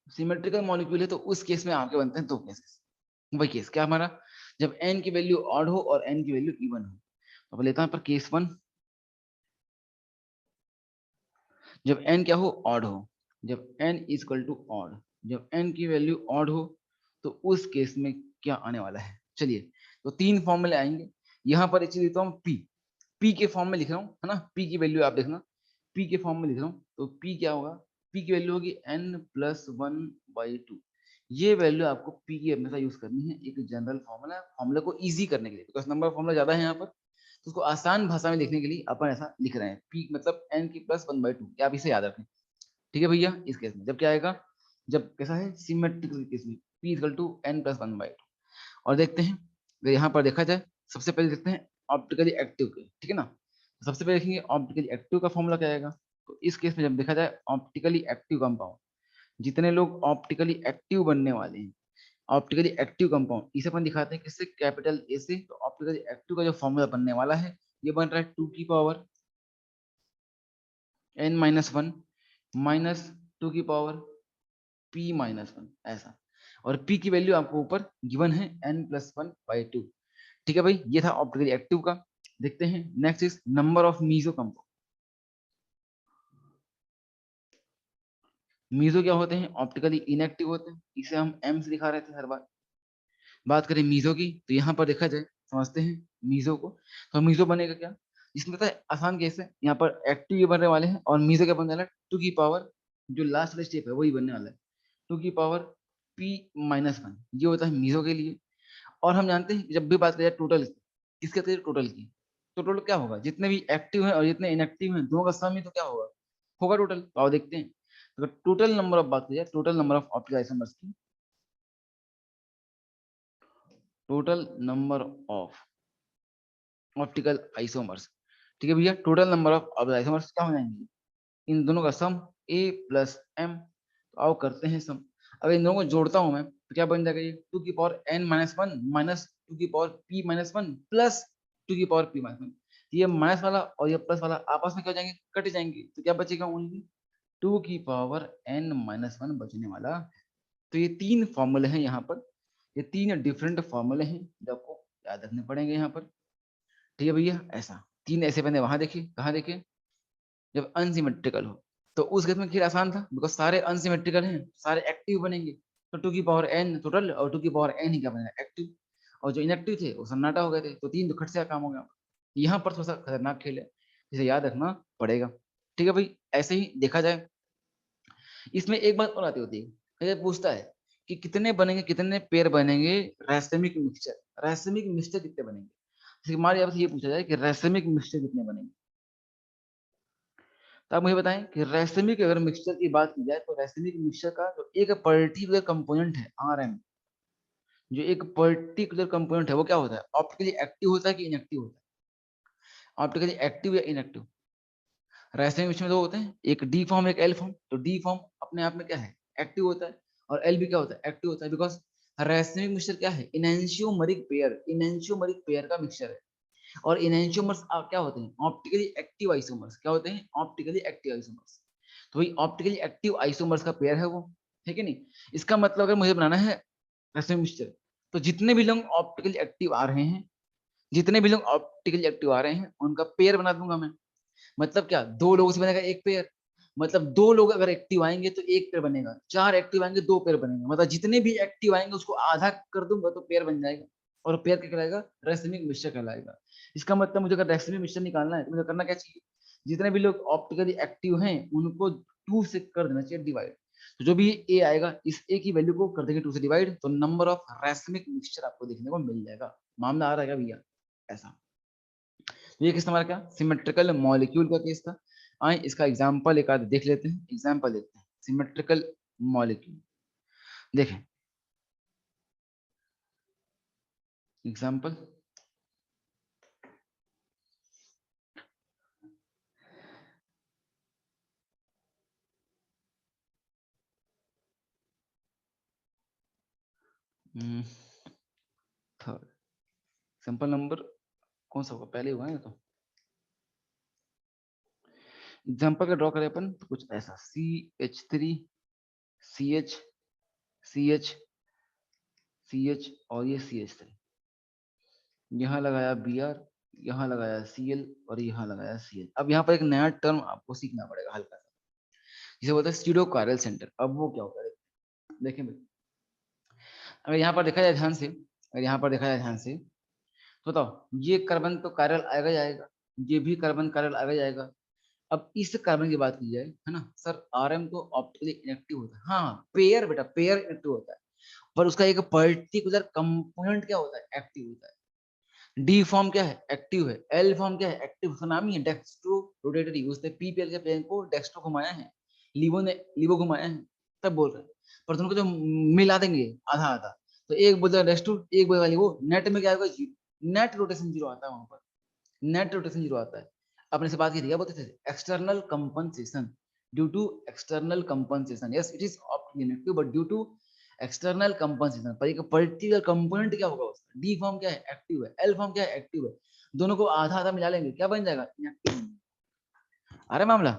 Symmetrical molecule है तो उस केस में आपके बनते हैं दो केसेस। वही केस क्या हमारा, जब n की वैल्यू ऑड हो और n की वैल्यू इवन हो। तो लेता हूं पर केस 1, जब n क्या हो ऑड हो, जब n is equal to odd, जब n की वैल्यू ऑड हो तो उस केस में क्या आने वाला है। चलिए तो तीन फॉर्मूले आएंगे, यहाँ पर एक चीज देता हूँ p, p के फॉर्म में लिख रहा हूँ है ना, p की वैल्यू आप देखना, p के फॉर्म में लिख रहा हूँ तो p क्या होगा, p की वैल्यू होगी n+1/2। ये वैल्यू आपको p की हमेशा यूज करनी है, एक जनरल फॉर्मूला, फॉर्मूला को इजी करने के लिए, बिकॉज नंबर ऑफ फॉर्मूला ज्यादा है यहाँ पर, तो उसको आसान भाषा में लिखने के लिए अपन ऐसा लिख रहे हैं, p मतलब n+1/2, क्या आप इसे याद रखें। ठीक है भैया, इस केस में जब क्या आएगा, जब कैसा है सिमेट्रिकल केस में p इक्वल टू n+1/2। और देखते हैं अगर यहाँ पर देखा जाए, सबसे पहले देखते हैं ऑप्टिकली एक्टिव के, ठीक है ना, तो सबसे पहले देखेंगे ऑप्टिकली एक्टिव का फॉर्मूला क्या आएगा। तो इस केस में जब देखा जाए ऑप्टिकली एक्टिव कंपाउंड, जितने लोग ऑप्टिकली एक्टिव बनने वाले हैं, ऑप्टिकली एक्टिव कंपाउंड इसे अपन दिखाते हैं किससे, कैपिटल ए से। तो ऑप्टिकली एक्टिव का जो फॉर्मूला बनने वाला है ये बन रहा है 2 की पावर n-1 माइनस 2 की पावर p-1 ऐसा। और p की वैल्यू आपको ऊपर गिवन है n+1/2। ठीक है भाई, ये था ऑप्टिकली एक्टिव का। देखते हैं next is number of meso compound. Meso क्या होते हैं, ऑप्टिकली इनएक्टिव होते हैं, इसे हम एम से दिखा रहे थे हर बार। बात करें मीजो की तो यहाँ पर देखा जाए, समझते हैं मीजो को, तो मीजो बनेगा क्या, इसमें पता है आसान केस है, यहाँ पर एक्टिव ये बनने वाले हैं और मीजो क्या बनने वाला है, 2 की पावर, जो लास्ट वाला स्टेप है वही बनने वाला है, 2 की पावर p-1, ये होता है मीजो के लिए। और हम जानते हैं कि जब भी बात करें टोटल, किसके कहते हैं टोटल की, तो टोटल क्या होगा, जितने भी एक्टिव हैं और जितने इनएक्टिव हैं दोनों का सम ही तो क्या होगा, होगा टोटल। तो आओ देखते हैं, अगर टोटल नंबर ऑफ बात करें, total number of optical isomers की, total number of optical isomers, ठीक है भैया, total number of optical isomers क्या हो जाएंगे, इन दोनों का सम a+m। तो आओ करते हैं सम, अगर इन दोनों को जोड़ता हूं मैं तो क्या बन जाएगा, ये 2 की पावर n-1 माइनस 2 की पावर p-1 प्लस 2 की पावर p-1। ये माइनस वाला और ये प्लस वाला आपस में क्या हो जाएंगे, कट जाएंगे, तो क्या बचेगा ओनली 2 की पावर n-1 बचने वाला। तो ये तीन फॉर्मूले हैं यहाँ पर, ये तीन डिफरेंट फॉर्मूले हैं जो आपको याद रखने पड़ेंगे यहाँ पर। ठीक है भैया, ऐसा तीन ऐसे मैंने वहां देखे, कहाँ देखे, जब अनसिमेट्रिकल हो। तो उस केस में फिर आसान था, बिकॉज सारे अनसिमेट्रिकल हैं, सारे एक्टिव बनेंगे, तो 2 की पावर n टोटल और 2 की पावर n ही क्या बनेगा एक्टिव, और जो इनएक्टिव थे वो सन्नाटा हो गए थे, तो तीन तो खट से काम हो गया। यहाँ पर थोड़ा सा खतरनाक खेल है, इसे याद रखना पड़ेगा। ठीक है भाई, ऐसे ही देखा जाए, इसमें एक बात और आती होती है, कई पूछता है कि कितने बनेंगे, कितने पेयर बनेंगे रैसमिक मिक्सचर, रैसमिक मिक्सचर कितने बनेंगे। जैसे हमारे आपसे ये पूछा जाए कि रैसमिक मिक्सचर कितने बनेंगे, तो आप मुझे बताएं कि रैसमिक अगर मिक्सचर की बात की जाए तो रैसमिक मिक्सचर का जो एक पर्टिकुलर कंपोनेंट है आरएम, जो एक पर्टिकुलर कंपोनेंट है वो क्या होता है, ऑप्टिकली एक्टिव होता है कि इनएक्टिव होता है, ऑप्टिकली एक्टिव या इनएक्टिव। रैसमिक मिक्सचर में दो होते हैं, एक डी फॉर्म एक एल फॉर्म। तो डी फॉर्म अपने आप में क्या है, एक्टिव होता है, और एल भी क्या होता है, एक्टिव होता है, बिकॉज रैसमिक मिक्सचर क्या है, इनएंशियोमरिक पेयर, इनएंशियोमरिक पेयर का मिक्सचर है। और इनएंशियोमर्स क्या होते हैं, ऑप्टिकली एक्टिव आइसोमर्स, क्या होते हैं, ऑप्टिकली एक्टिव आइसोमर्स। तो वही ऑप्टिकली एक्टिव आइसोमर्स का पेयर है वो, ठीक है नहीं। इसका मतलब अगर मुझे बनाना है रैसमिक मिक्सचर, तो जितने भी लोग ऑप्टिकली एक्टिव आ रहे हैं, जितने भी लोग ऑप्टिकली एक्टिव आ रहे हैं उनका पेयर बना दूंगा मैं। मतलब क्या, दो लोगों से बनेगा एक पेयर, मतलब 2 लोग अगर एक्टिव आएंगे तो एक पेयर बनेगा, 4 एक्टिव आएंगे 2 पेयर बनेंगे, मतलब जितने भी एक्टिव आएंगे उसको आधा कर दूंगा तो पेयर बन जाएगा, और पेयर क्या कहलाएगा, रेसिमिक मिक्सचर कहलाएगा। इसका मतलब मुझे अगर रेसिमिक मिक्सचर निकालना है तो मुझे करना क्या चाहिए, जितने भी लोग ऑप्टिकली एक्टिव हैं उनको 2 से कर देना चाहिए डिवाइड। तो जो भी ए आएगा इस ए की वैल्यू को कर देंगे 2 से डिवाइड, तो नंबर ऑफ रेसिमिक मिक्सचर आपको देखने को मिल जाएगा। मामला आ रहा है क्या भैया, ऐसा। तो ये किस हमारा क्या, सिमेट्रिकल मॉलिक्यूल का केस था। आए इसका एग्जांपल एक आध देख लेते हैं, एग्जांपल लेते हैं सिमेट्रिकल मॉलिक्यूल। देखें एग्जांपल, थर्ड सिंपल नंबर कौन सा होगा, पहले हुआ है तो एग्जांपल का ड्रॉ करें अपन तो कुछ ऐसा, CH3 CH CH CH और ये CH3, यहाँ लगाया Br, यहाँ लगाया Cl और यहाँ लगाया Cl। अब यहाँ पर एक नया टर्म आपको सीखना पड़ेगा हल्का सा, जिसे बोलते हैं स्यूडो कायरल सेंटर। अब वो क्या होता है देखें भाई, अगर यहाँ पर देखा जाए ध्यान से, अगर यहाँ पर देखा जाए ध्यान से तो बताओ, ये कार्बन तो कायरल आएगा ही आएगा, ये भी कार्बन कायरल आएगा ही आएगा। अब इस कार्बन की बात की जाए है ना सर, Rm तो ऑप्टिकली इनएक्टिव होता है, हाँ पेयर बेटा पेयर इनएक्टिव होता है, पर उसका एक पर्टिकुलर कंपोनेंट क्या होता है, एक्टिव होता है। डी फॉर्म क्या है, एक्टिव है। एल फॉर्म क्या है, एक्टिव, उसका नाम ही है डेक्स्ट्रो रोटेटरी, उसने पीपीएल के प्लेन को डेक्स्ट्रो घुमाया है, लिवो ने लिवो घुमाया है, तब बोल रहे हैं। पर तुमको जो मिला देंगे आधा आधा, तो एक बोलेगा डेक्स्ट्रो एक बोलेगा लिवो, नेट में क्या होगा, नेट रोटेशन जीरो आता है, वहां पर नेट रोटेशन जीरो आता है। अपने से बात की थी क्या बोलते थे, external compensation, due to external compensation, yes it is optically inactive but due to external compensation. पर एक पर्टिकुलर कंपोनेंट क्या होगा उसका, डी फॉर्म क्या है, एक्टिव है, एल फॉर्म क्या है, एक्टिव है, दोनों को आधा आधा मिला लेंगे क्या बन जाएगा, इनएक्टिव। अरे मामला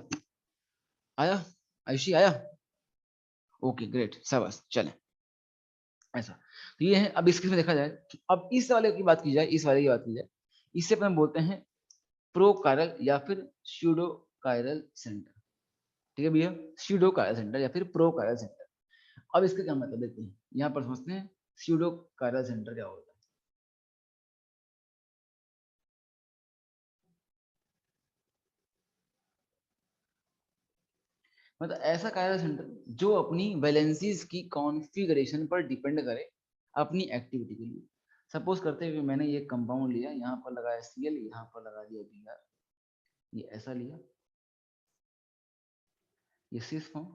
आया, आयुषी आया, ओके ग्रेट शाबाश चले, ऐसा। तो ये है। अब इसके में देखा जाए, अब इस वाले की बात की जाए, इस वाले की बात की जाए, इससे अपन बोलते हैं प्रो कायरल या फिर स्यूडो कायरल सेंटर। ठीक है भैया, स्यूडो कायरल सेंटर या फिर प्रो कायरल सेंटर। अब इसका क्या मतलब देखते हैं, यहाँ पर समझते हैं स्यूडो कायरल सेंटर क्या होता है। मतलब ऐसा कायरल सेंटर जो अपनी वैलेंसीज की कॉन्फ़िगरेशन पर डिपेंड करे अपनी एक्टिविटी के लिए। सपोज करते हुए मैंने ये कंपाउंड लिया, यहाँ पर लगाया Cl, यहाँ पर लगा दिया Br, ये ऐसा लिया, ये सिस फॉर्म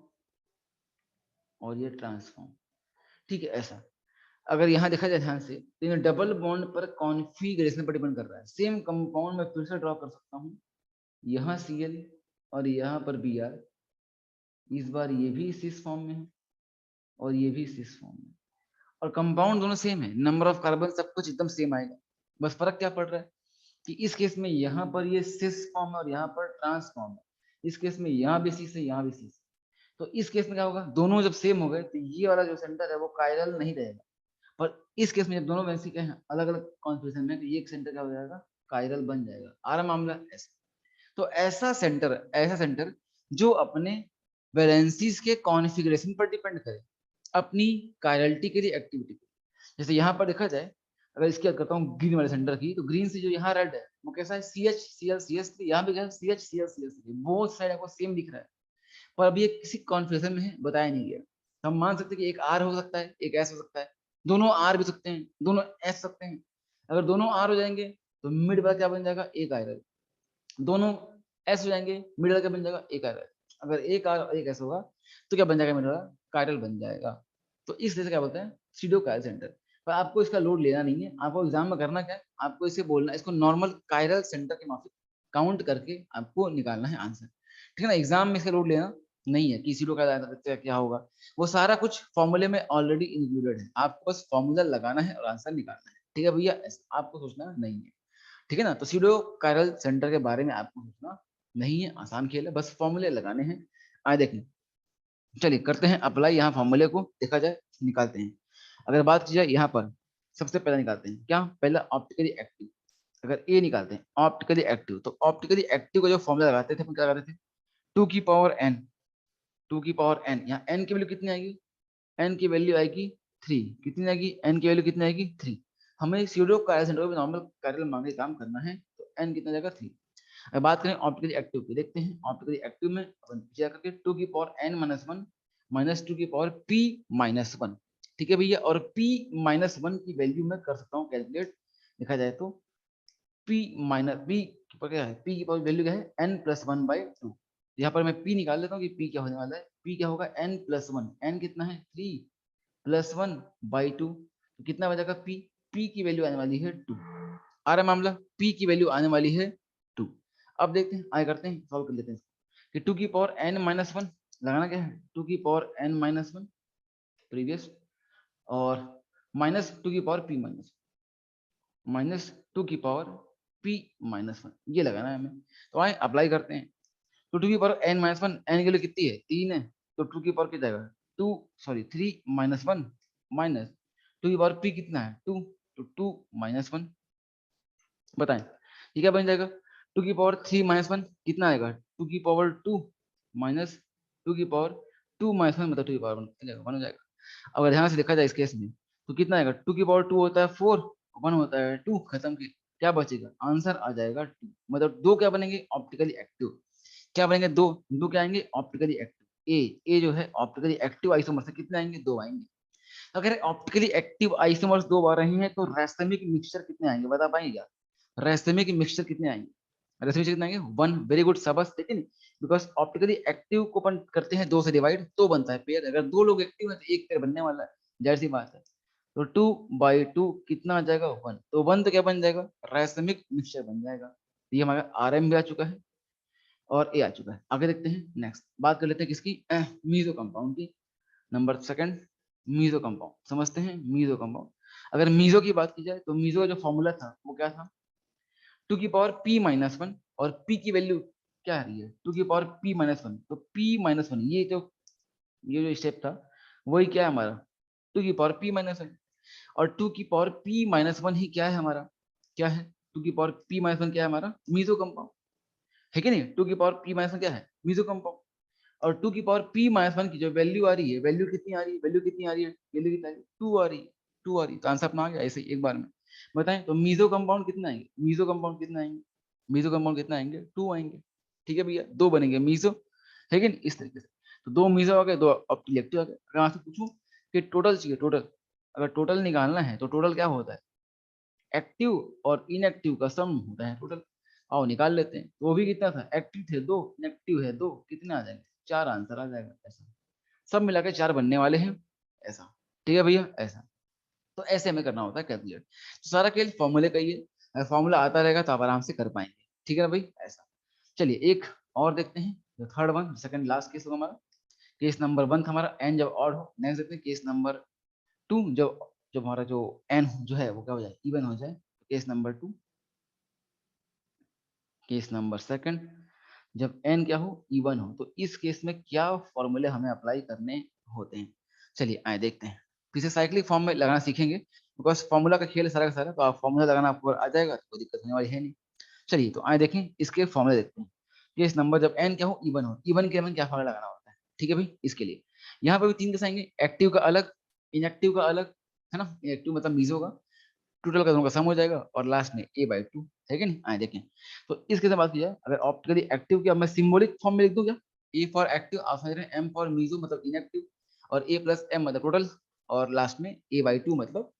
और ये ट्रांसफॉर्म, ठीक है ऐसा। अगर यहाँ देखा जाए ध्यान से तो ये डबल बॉन्ड पर कॉन्फ़िगरेशन पर डिपेंड कर रहा है। सेम कंपाउंड में फिर से ड्रॉ कर सकता हूँ, यहाँ Cl और यहाँ पर Br, इस बार ये भी सिस फॉर्म में है और ये भी सिस फॉर्म में, और कंपाउंड दोनों सेम है, नंबर ऑफ कार्बन सब कुछ एकदम सेम आएगा। बस फर्क क्या पड़ रहा है कि इस केस में यहाँ पर ये सिस फॉर्म है और यहाँ पर ट्रांस फॉर्म है, इस केस में यहाँ भी सिस है यहाँ भी सिस। तो इस केस में क्या होगा, दोनों जब सेम हो गए तो ये वाला जो सेंटर है वो कायरल नहीं रहेगा, पर इस केस में जब दोनों वैसे के हैं अलग अलग कॉन्फ़िगरेशन में, तो ये एक सेंटर क्या हो जाएगा, कायरल बन जाएगा। आ रहा मामला ऐसा। तो ऐसा सेंटर जो अपने वैलेंसीज के कॉन्फ़िगरेशन पर डिपेंड करे अपनी कायरलिटी के लिए एक्टिविटी को। जैसे यहाँ पर देखा जाए, अगर इसकी बात करता हूँ ग्रीन वाले सेंटर की, तो ग्रीन से जो यहाँ रेड है वो कैसा है, CH Cl CH3, यहाँ भी क्या है CH Cl CH3, both side आपको सेम दिख रहा है, पर अभी ये किसी कॉन्फ़िगरेशन में है बताया नहीं गया। हम मान सकते हैं कि एक R हो सकता है एक S हो सकता है, दोनों R भी सकते हैं दोनों S सकते हैं। अगर दोनों R हो जाएंगे तो मिड वाला क्या बन जाएगा, एक आयरन। दोनों S हो जाएंगे मिड वाला क्या बन जाएगा, एक आयरन। अगर एक R और एक S होगा तो क्या बन जाएगा, मिड वाला कायरल बन जाएगा। तो इस तरह से क्या बोलते हैं, सीडो कायरल सेंटर। पर आपको इसका लोड लेना नहीं है, आपको एग्जाम में करना क्या है, आपको इसे बोलना, इसको नॉर्मल कायरल सेंटर के माफिक काउंट करके आपको निकालना है आंसर। ठीक है ना, एग्जाम में इसका लोड लेना नहीं है कि सीडो का क्या होगा, वो सारा कुछ फॉर्मूले में ऑलरेडी इंक्लूडेड है, आपको बस फॉर्मूला लगाना है और आंसर निकालना है। ठीक है भैया, आपको सोचना नहीं है। ठीक है ना, तो सीडो कायरल सेंटर के बारे में आपको सोचना नहीं है, आसान खेल है, बस फॉर्मूले लगाने हैं। आए देखें, चलिए करते हैं अप्लाई यहाँ फॉर्मूले को, देखा जाए निकालते हैं। अगर बात की जाए यहाँ पर, सबसे पहले निकालते हैं क्या, पहला ऑप्टिकली एक्टिव। अगर ए निकालते हैं ऑप्टिकली एक्टिव, तो ऑप्टिकली एक्टिव का जो फॉर्मूला लगाते थे अपन क्या लगाते थे, टू की पावर एन, टू की पावर एन, यहाँ एन की वैल्यू कितनी आएगी, एन की वैल्यू आएगी 3, कितनी आएगी, एन की वैल्यू कितनी आएगी 3। हमें सीडो कार्य नॉर्मल कार्य मांगे काम करना है, तो एन कितना जाएगा 3। अब बात करें ऑप्टिकली एक्टिव की, देखते हैं ऑप्टिकली एक्टिव में अपन पीछे करके टू की power N minus one minus two की पावर पी माइनस वन, ठीक है भैया। और p माइनस वन की वैल्यू मैं कर सकता हूँ कैलकुलेट, देखा जाए तो p माइनस p क्या है, p की पावर वैल्यू क्या है n plus one by two. यहाँ पर मैं p निकाल लेता हूँ कि p क्या होने वाला है, p क्या होगा n प्लस वन, n कितना है 3 प्लस वन बाई टू, तो कितना बचेगा p, p की वैल्यू आने वाली है 2। आ रहा मामला, p की वैल्यू आने वाली है 2। अब देखते हैं आगे करते हैं, सॉल्व कर लेते हैं कि टू की पावर n माइनस वन लगाना क्या है, टू की power n minus one previous, और माइनस टू की पावर p माइनस टू की पावर p माइनस वन, ये लगाना है हमें। तो आए अप्लाई करते हैं, तो टू की power n minus one, n के लिए कितनी है 3 है, तो टू की पावर कितना जाएगा 2 sorry 3 minus one minus two की पावर p कितना है 2, तो 2 माइनस वन, बताएं ये क्या बन जाएगा, टू की पावर 3 माइनस वन कितना आएगा, टू की पावर 2 माइनस टू की पावर 2 माइनस वन मतलब टू की पावर वन हो जाएगा। अगर ध्यान से देखा जाए इस केस में तो कितना आएगा, टू की पावर 2 होता है 4, वन होता है 2, खत्म की क्या बचेगा, आंसर आ जाएगा 2। मतलब दो क्या बनेंगे ऑप्टिकली एक्टिव, क्या बनेंगे दो, दो क्या आएंगे ऑप्टिकली एक्टिव, ए जो है ऑप्टिकली एक्टिव आइसोमर से कितने आएंगे, दो आएंगे। अगर ऑप्टिकली एक्टिव आइसोमर्स दो बार रही हैं तो रैस्टमिक मिक्सचर कितने आएंगे, बता पाएंगे क्या, रैस्टमिक मिक्सचर कितने आएंगे, रैस्टमिक कितने आएंगे वन, वेरी गुड शाबाश, लेकिन बिकॉज ऑप्टिकली एक्टिव को अपन करते हैं दो से डिवाइड तो बनता है पेयर, अगर दो लोग एक्टिव है तो एक पेयर बनने वाला है, जाहिर सी बात है। तो 2/2 कितना आ जाएगा 1, तो 1 तो क्या बन जाएगा रैस्टमिक मिक्सचर बन जाएगा। तो ये हमारा आरएम भी आ चुका है और ए आ चुका है। आगे देखते हैं, नेक्स्ट बात कर लेते हैं किसकी, मीजो कंपाउंड की। नंबर सेकंड मीजो कंपाउंड, समझते हैं मीजो कंपाउंड। अगर मीजो की बात की जाए तो मीजो का जो फॉर्मूला था वो क्या था, टू की पावर p माइनस वन, और p की वैल्यू क्या आ रही है, टू की पावर p माइनस वन, तो p माइनस वन ये जो स्टेप था वही क्या है हमारा, टू की पावर p माइनस वन, और टू की पावर p माइनस वन ही क्या है हमारा, क्या है टू की पावर p माइनस वन क्या है हमारा मीजो कंपाउंड, है कि नहीं, टू की पावर p माइनस वन क्या है मीजो कंपाउंड। और टू की पावर p माइनस वन की जो वैल्यू आ रही है, वैल्यू कितनी आ रही है, वैल्यू कितनी आ रही है, वैल्यू कितनी आ रही है, टू आ रही है, टू आ रही है, तो आंसर अपना आ गया ऐसे ही एक बार में। बताएं तो मीजो कंपाउंड कितना आएंगे, मीजो कंपाउंड कितना आएंगे, मीजो कंपाउंड कितना आएंगे टू आएंगे, ठीक है भैया, दो बनेंगे मीजो, ठीक है इस तरीके से। तो दो मीजो आ गए, दो इलेक्ट्रिक आ गए। अगर आपसे पूछूं कि टोटल चाहिए, टोटल अगर टोटल निकालना है तो टोटल क्या होता है, एक्टिव और इनएक्टिव का सम होता है टोटल। आओ निकाल लेते हैं, तो वो भी कितना था, एक्टिव थे दो, इनएक्टिव है दो, कितने आ जाएंगे चार, आंसर आ जाएगा ऐसा, सब मिला के चार बनने वाले हैं ऐसा, ठीक है भैया ऐसा। तो ऐसे हमें करना होता है कैलकुलेट, तो सारा खेल फॉर्मूले का ही है, अगर फॉर्मूला आता रहेगा तो आप आराम से कर पाएंगे, ठीक है ना भाई ऐसा। चलिए एक और देखते हैं, जो third one second last case होगा हमारा, केस नंबर वन था हमारा एन जब ऑड हो। नेक्स्ट देखते हैं केस नंबर टू, जब जब हमारा जो एन जो है वो क्या हो जाए इवन हो जाए। Case number two, case number second, जब एन क्या हो इवन हो, तो इस केस में क्या फॉर्मूले हमें अप्लाई करने होते हैं। चलिए आए देखते हैं, पीछे साइक्लिक फॉर्म में लगाना सीखेंगे, बिकॉज फॉर्मूला का खेल सारा का सारा, तो आप फॉर्मूला लगाना आपको आ जाएगा तो कोई दिक्कत होने वाली है नहीं। चलिए तो आए देखें इसके फॉर्मूले देखते हैं। केस नंबर जब एन क्या हो इवन के हमें क्या फॉर्मूला लगाना होता है, ठीक है भाई। इसके लिए यहाँ पे भी तीन केस आएंगे, एक्टिव का अलग, इनएक्टिव का अलग, है ना, इनएक्टिव मतलब मीजो का, टोटल का दोनों का सम हो जाएगा, और लास्ट में a/2, है कि नहीं। आए देखें तो इसके बात की जाए, अगर ऑप्टिकली एक्टिव की अब मैं सिंबॉलिक फॉर्म में लिख दूं क्या, ए फॉर एक्टिव, आप समझ रहे हैं, एम फॉर मीजो मतलब इनएक्टिव, और ए प्लस एम मतलब टोटल, और लास्ट में a/2 मतलब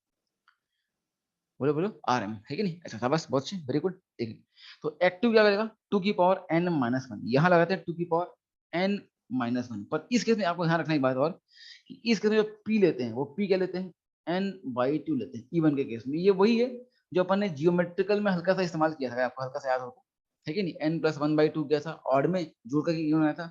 बोलो बोलो आर एम, है कि नहीं ऐसा था, बस बहुत अच्छे वेरी गुड। देखिए तो एक्टिव क्या करेगा, टू की पावर n माइनस वन, यहाँ लगाते हैं टू की पावर n माइनस वन, पर इस केस में आपको ध्यान रखना एक बात और, कि इस केस में जो p लेते हैं वो p क्या लेते हैं n/2 लेते हैं, इवन के केस में ये वही है जो अपन ने जियोमेट्रिकल में हल्का सा इस्तेमाल किया था, आपको हल्का सा याद होगा, है कि नहीं, n+1/2 क्या था, ऑड में जोड़ करके इवन आया था,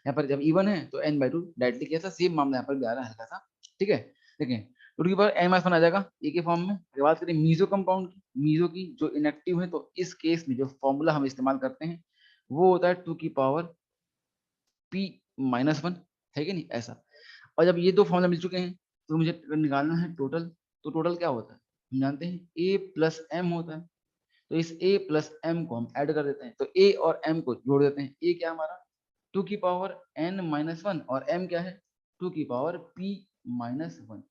यहाँ पर जब इवन है तो n/2 डायरेक्टली किया था, सेम मामला यहाँ पर भी आ रहा है हल्का सा, ठीक है। देखिए टू की पावर n माइनस वन आ जाएगा ए के फॉर्म में। अगर बात करें मीजो कंपाउंड की, मीजो की जो इनएक्टिव है, तो इस केस में जो फॉर्मूला हम इस्तेमाल करते हैं वो होता है टू की पावर p माइनस वन, है कि नहीं ऐसा। और जब ये दो फॉर्मूला मिल चुके हैं तो मुझे निकालना है टोटल, तो टोटल क्या होता है हम जानते हैं a प्लस एम होता है, तो इस a प्लस एम को हम ऐड कर देते हैं, तो a और m को जोड़ देते हैं, a क्या हमारा टू की पावर n माइनस वन और m क्या है टू की पावर p माइनस वन।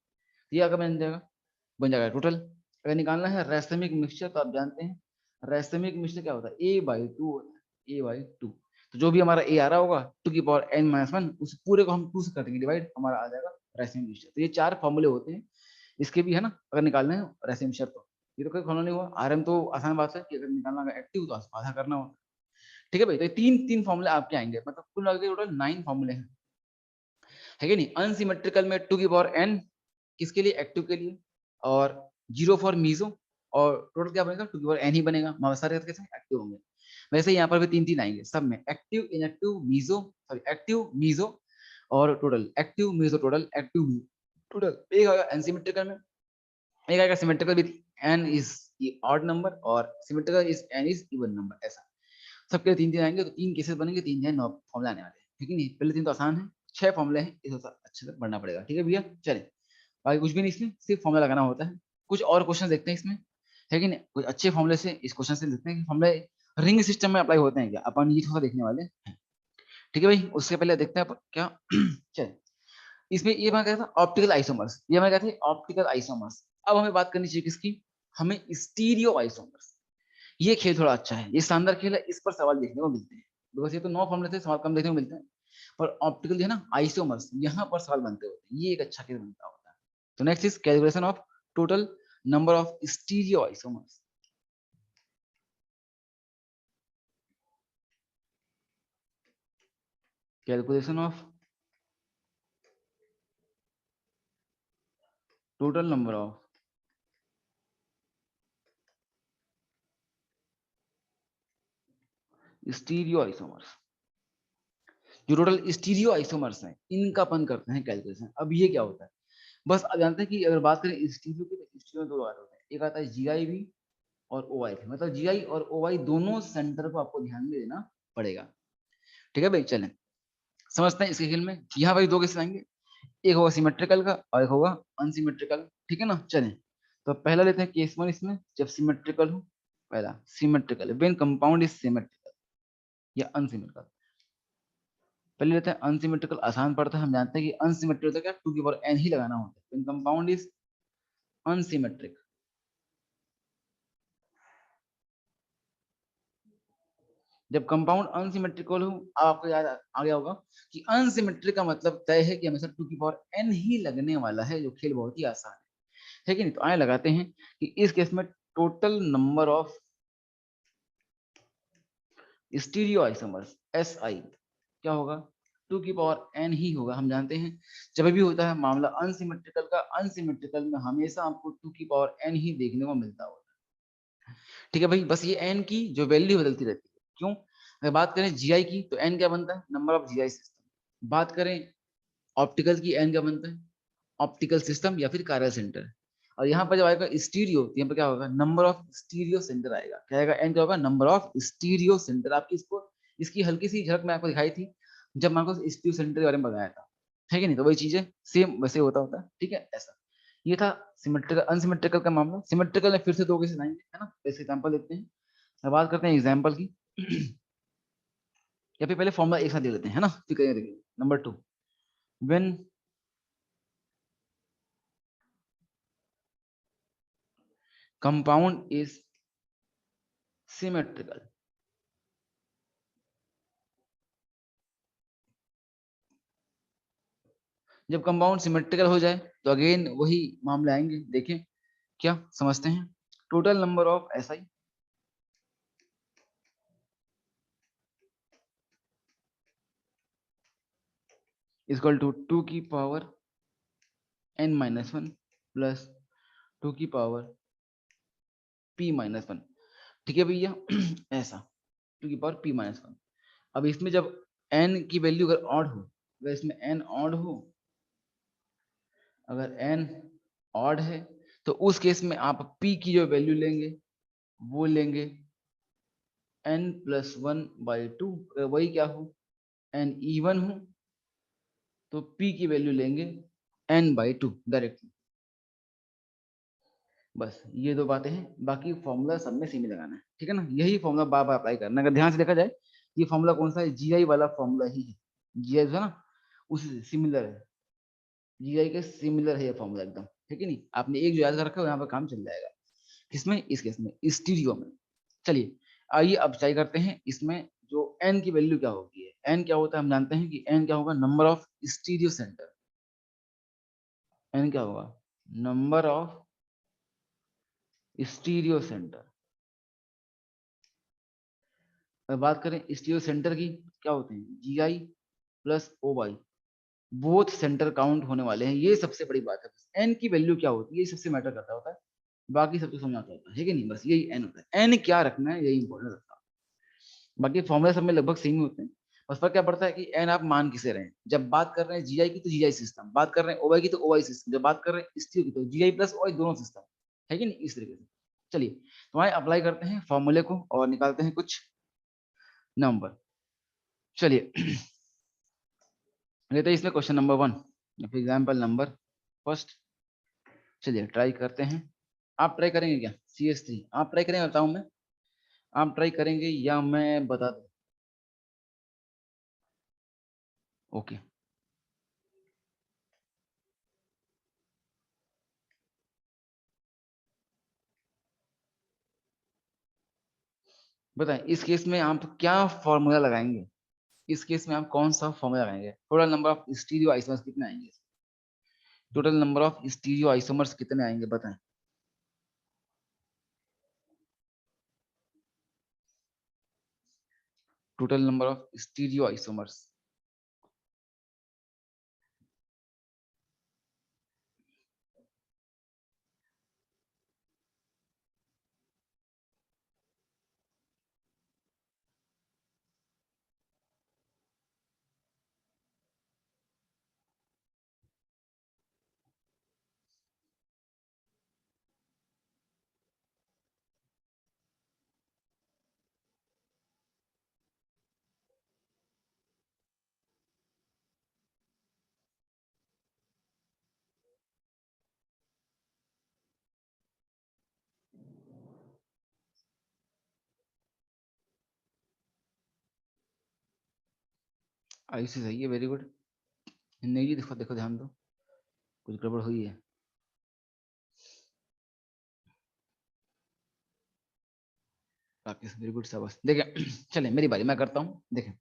ये अगर बन जाएगा टोटल। अगर निकालना है रैसमिक मिक्सचर तो आप जानते हैं रैसमिक मिक्सचर क्या होता है a/2 होता है a/2। तो जो भी हमारा a आ रहा होगा टू की पावर n माइनस वन उस पूरे को हम 2 से कर देंगे डिवाइड, हमारा आ जाएगा रैसमिक मिक्सचर। तो ये 4 फॉर्मूले होते हैं इसके भी है ना, अगर निकालना है रैसमिक मिक्सचर। तो ये तो कोई फॉर्मूला नहीं हुआ, आरएम तो आसान बात है कि अगर निकालना है एक्टिव तो आधा करना होता है। ठीक है भाई, तो तीन तीन फॉर्मूले आपके आएंगे, मतलब कुल मिला के टोटल 9 फॉर्मूले हैं, है कि नहीं। अनसिमेट्रिकल में टू की पावर n किसके लिए एक्टिव के लिए, और 0 फॉर मीजो, और टोटल क्या बनेगा टू की पावर n ही बनेगा, हमारे सारे कैसे एक्टिव होंगे। वैसे यहाँ पर भी तीन तीन आएंगे सब में, active inactive meso, sorry active meso और total, active meso total, active meso total. एक आएगा अनसिमेट्रिकल में, एक आएगा symmetrical with n is odd number और symmetrical is n is even number. ऐसा सबके तीन तीन आएंगे, तो तीन केसेस बनेंगे, तीन तीन नौ फॉर्मुला आने वाले हैं, ठीक है नहीं। पहले तीन तो आसान है, 6 फॉर्मुले हैं, इसे अच्छे से पढ़ना पड़ेगा, ठीक है भैया। चले बाकी कुछ भी नहीं, इसमें सिर्फ फॉर्मुला लगाना होता है। कुछ और क्वेश्चन देखते हैं इसमें, है कि नहीं। कुछ अच्छे फॉर्मुले से इस क्वेश्चन से देखते हैं कि फॉर्मुले रिंग सिस्टम में अप्लाई होते हैं क्या, अपन ये थोड़ा देखने वाले हैं, ठीक है भाई। उससे पहले देखते हैं क्या चले इसमें ये मैं कहता ऑप्टिकल आइसोमर्स, ये मैं कहते हैं ऑप्टिकल आइसोमर्स। अब हमें बात करनी चाहिए किसकी, हमें स्टीरियो आइसोमर्स। ये खेल थोड़ा अच्छा है, ये शानदार खेल है, इस पर सवाल देखने को मिलते हैं। बिकॉज ये तो 9 फॉर्मूले थे, सवाल कम देखने को मिलते हैं, पर ऑप्टिकल जो है ना आइसोमर्स, यहाँ पर सवाल बनते होते हैं, ये एक अच्छा खेल बनता होता है। तो next is calculation of total number of stereo isomers. Calculation of total number of stereo isomers. जो टोटल स्टीरियो आइसोमर्स हैं इनका अपन करते हैं कैलकुलेशन। अब ये क्या होता है, बस अब जानते हैं कि अगर बात करें स्टीरियो की, तो स्टीरियो में दो बात होते हैं, एक आता है GIV और OI। मतलब GI और OI दोनों सेंटर को आपको ध्यान में देना पड़ेगा, ठीक है भाई। चलें समझते हैं इसके खेल में। यहाँ भाई दो केस आएंगे, एक होगा सिमेट्रिकल का और एक होगा अनसिमेट्रिकल, ठीक है ना। चलें तो पहला लेते हैं केस वन, इसमें जब सिमेट्रिकल हो, पहला symmetrical when compound is symmetrical या अनसिमेट्रिकल। पहले लेते हैं अनसिमेट्रिकल, आसान पड़ता है, हम जानते हैं कि अनसिमेट्रिकल क्या टू की पावर n ही लगाना होता है व्हेन कंपाउंड इज अनसिमेट्रिक। जब कंपाउंड अनसिमेट्रिकल हो, अब आपको याद आ गया होगा कि अनसिमेट्रिक का मतलब तय है कि हमेशा टू की पावर n ही लगने वाला है, जो खेल बहुत ही आसान है कि नहीं। तो आए लगाते हैं कि इस केस में total number of stereo isomers SI क्या होगा टू की पावर n ही होगा। हम जानते हैं जब भी होता है मामला अनसिमेट्रिकल का, अनसिमेट्रिकल में हमेशा आपको टू की पावर n ही देखने को मिलता होता है, ठीक है भाई। बस ये n की जो वैल्यू बदलती रहती है, क्यों। अगर बात करें GI की तो n क्या बनता है नंबर ऑफ GI सिस्टम। बात करें ऑप्टिकल की n क्या बनता है ऑप्टिकल सिस्टम या फिर कार्य सेंटर। और यहाँ पर जब आएगा स्टीरियो तो यहाँ पर क्या होगा नंबर ऑफ स्टीरियो सेंटर आएगा, क्या आएगा n क्या होगा नंबर ऑफ स्टीरियो सेंटर। आपकी इसको इसकी हल्की सी झलक मैं आपको दिखाई थी जब मैं आपको स्टीरियो सेंटर के बारे में बताया था, है कि नहीं। तो वही चीजें सेम वैसे होता है, ठीक है। ऐसा ये था सिमेट्रिकल अनसिमेट्रिकल का मामला। सिमेट्रिकल में फिर से दो केसेस आएंगे, है ना। जैसे एग्जांपल लेते हैं, अब बात करते हैं एग्जांपल की या फिर पहले फॉर्मूला एक साथ दे लेते हैं, है ना, फिर करेंगे। देखिए number 2, when compound is symmetrical. जब कंपाउंड सिमेट्रिकल हो जाए तो अगेन वही मामले आएंगे, देखें क्या समझते हैं। Total number of SI equal to two की power n minus one plus two की पावर p माइनस वन, ठीक है भैया ऐसा टू की पावर p माइनस वन। अब इसमें जब n की वैल्यू अगर ऑड हो, अगर इसमें n ऑड हो, अगर n ऑड है तो उस केस में आप p की जो वैल्यू लेंगे वो लेंगे n plus one by two. वही क्या हो n इवन हो तो p की वैल्यू लेंगे n बाई टू डायरेक्टली। बस ये दो बातें हैं, बाकी फॉर्मूला सब में सेम ही लगाना है, ठीक है ना। यही फॉर्मूला बार बार अप्लाई करना। अगर ध्यान से देखा जाए ये फॉर्मूला कौन सा है, जीआई वाला फॉर्मूला ही है, जीआई है ना, उसी सिमिलर है, जीआई के सिमिलर है ये फॉर्मूला एकदम, ठीक है नहीं, आपने एक जो याद कर रखा है यहाँ पर काम चल जाएगा। किसमें, इस केस में स्टीरियो में। चलिए आइए अब ट्राई करते हैं इसमें जो एन की वैल्यू क्या होती है, एन क्या होता है हम जानते हैं कि एन क्या होगा, number of stereo centre, N क्या होगा, नंबर ऑफ स्टीरियो सेंटर। अगर बात करें स्टीरियो सेंटर की, क्या होते हैं, G I plus O Y, both centre count होने वाले हैं, ये सबसे बड़ी बात है। एन की वैल्यू क्या होती है ये सबसे मैटर करता होता है, बाकी सब तो समझ आता होता है कि नहीं, बस यही एन होता है, एन क्या रखना है यही इंपॉर्टेंट होता है, बाकी फॉर्मूला सब में लगभग सेम ही होते हैं। बस फर्क क्या पड़ता है कि एन आप मान किसे रहे हैं, जब बात कर रहे हैं जीआई की तो जीआई सिस्टम, बात कर रहे हैं ओवाई की तो ओवाई सिस्टम, जब बात कर रहे हैं स्टीरियो की तो जीआई प्लस ओवाई दोनों सिस्टम, है कि नहीं, इस तरीके से। चलिए तो आइए अप्लाई करते हैं फॉर्मूले को और निकालते हैं कुछ नंबर। चलिए लेते हैं इसमें question number 1, example number first. चलिए ट्राई करते हैं, आप ट्राई करेंगे क्या, CS3 आप ट्राई करेंगे, बताऊं मैं, आप ट्राई करेंगे या मैं बता दूं, ओके। बताएं इस केस में आप क्या फॉर्मूला लगाएंगे, इस केस में आप कौन सा फॉर्मूला लगाएंगे, total number of stereo isomers कितने आएंगे, total number of stereo isomers कितने आएंगे बताएं, total number of stereo isomers. Ayushi सही है, वेरी गुड। नहीं जी, देखो देखो ध्यान दो, कुछ गड़बड़ हुई है, राकेश वेरी गुड शाबाश। देखें चले मेरी बारी, मैं करता हूँ। देखें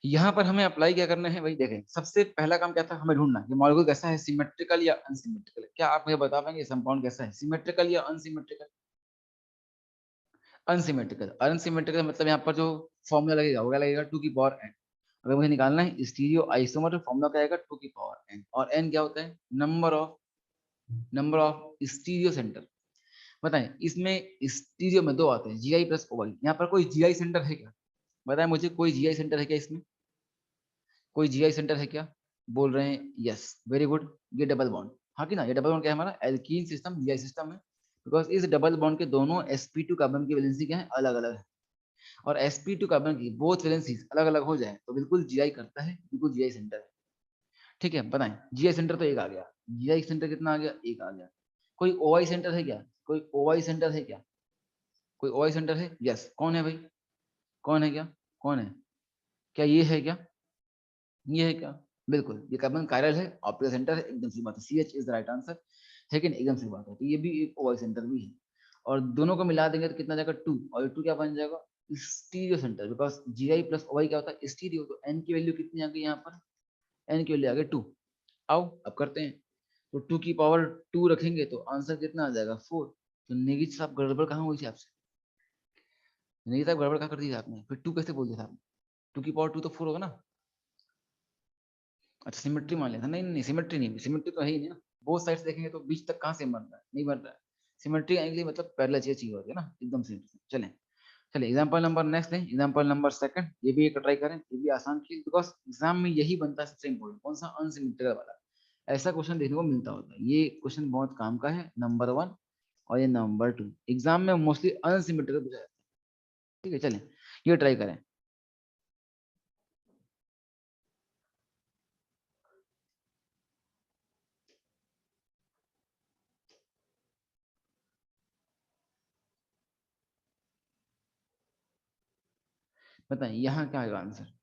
यहाँ पर हमें अप्लाई क्या करना है भाई, देखें सबसे पहला काम क्या था, हमें ढूंढना कि मॉलिक्यूल कैसा है, सिमेट्रिकल या अनसिमेट्रिकल। क्या आप मुझे बता पाएंगे कंपाउंड कैसा है, सिमेट्रिकल या अनसिमेट्रिकल, अनसिमेट्रिकल, अनसिमेट्रिकल मतलब यहाँ पर जो फॉर्मूला लगेगा वो क्या लगेगा, टू की पावर एन। अगर मुझे निकालना है स्टीरियो आइसोमर तो फॉर्मूला क्या आएगा, टू की पावर एन, और एन क्या होता है, नंबर ऑफ स्टीरियो सेंटर। बताएं इसमें स्टीरियो में दो आते हैं, जीआई प्लस ओवाई, यहाँ पर कोई जीआई सेंटर है क्या, बताएं मुझे, कोई जीआई सेंटर है क्या इसमें, कोई जीआई सेंटर है क्या, बोल रहे हैं यस, वेरी गुड। ये डबल बॉन्ड, हाँ कि ना, ये डबल बॉन्ड क्या है हमारा, एल्कीन सिस्टम जीआई सिस्टम है, बिकॉज इस डबल बॉन्ड के दोनों sp2 कार्बन की वैलेंसी क्या है, अलग अलग है, और sp2 कार्बन की बोथ वैलेंसीज अलग अलग हो जाए तो बिल्कुल जीआई करता है, बिल्कुल जीआई सेंटर है। ठीक है बताएं, जीआई सेंटर तो एक आ गया, जीआई सेंटर कितना आ गया, एक आ गया। कोई ओआई सेंटर है क्या, कोई ओआई सेंटर है क्या, कोई ओआई सेंटर है, यस, कौन है भाई, कौन है क्या, कौन है, क्या ये है क्या, ये है क्या, बिल्कुल ये कार्बन कायरल है, ऑप्टिकल सेंटर है, एकदम सी बात है, C H is the right answer, लेकिन एकदम सी बात है, तो ये भी एक ओवाई सेंटर भी है, और दोनों को मिला देंगे तो कितना जाएगा, टू, और टू क्या बन जाएगा, stereo centre, because G I plus O Y क्या होता है, स्टीरियो, तो एन की वैल्यू कितनी आ गई यहाँ पर, एन की वैल्यू आ गई टू। आओ अब करते हैं, तो टू की पावर टू रखेंगे तो आंसर कितना आ जाएगा, फोर। तो नेगी साहब गड़बड़ कहाँ हुई थी आपसे, नेगी साहब गड़बड़ कहाँ कर दी थी आपने, फिर टू कैसे बोल दिया था, टू की पावर टू तो फोर होगा ना, अच्छा सिमेट्री मान लिया था, नहीं नहीं सिमेट्री नहीं, सिमेट्री तो है ही नहीं ना, बोथ साइड्स देखेंगे तो बीच तक कहाँ से बन रहा है, नहीं बन रहा है, सिमेट्री आने के लिए मतलब पैरेलल चाहिए होती है ना, एकदम से। चलें, चलिए एग्जांपल नंबर नेक्स्ट है, एग्जांपल नंबर सेकंड, ये भी एक ट्राई करें, ये भी आसान चीज, बिकॉज एग्जाम में यही बनता है सबसे इंपॉर्टेंट, कौन सा, अनसिमेट्रिकल वाला, ऐसा क्वेश्चन देखने को मिलता होता है, ये क्वेश्चन बहुत काम का है, नंबर 1 और ये नंबर 2 एग्जाम में मोस्टली अनसिमेट्रिकल पूछा जाता है। ठीक है चलें, ये ट्राई करें, बताएं यहाँ क्या आएगा आंसर?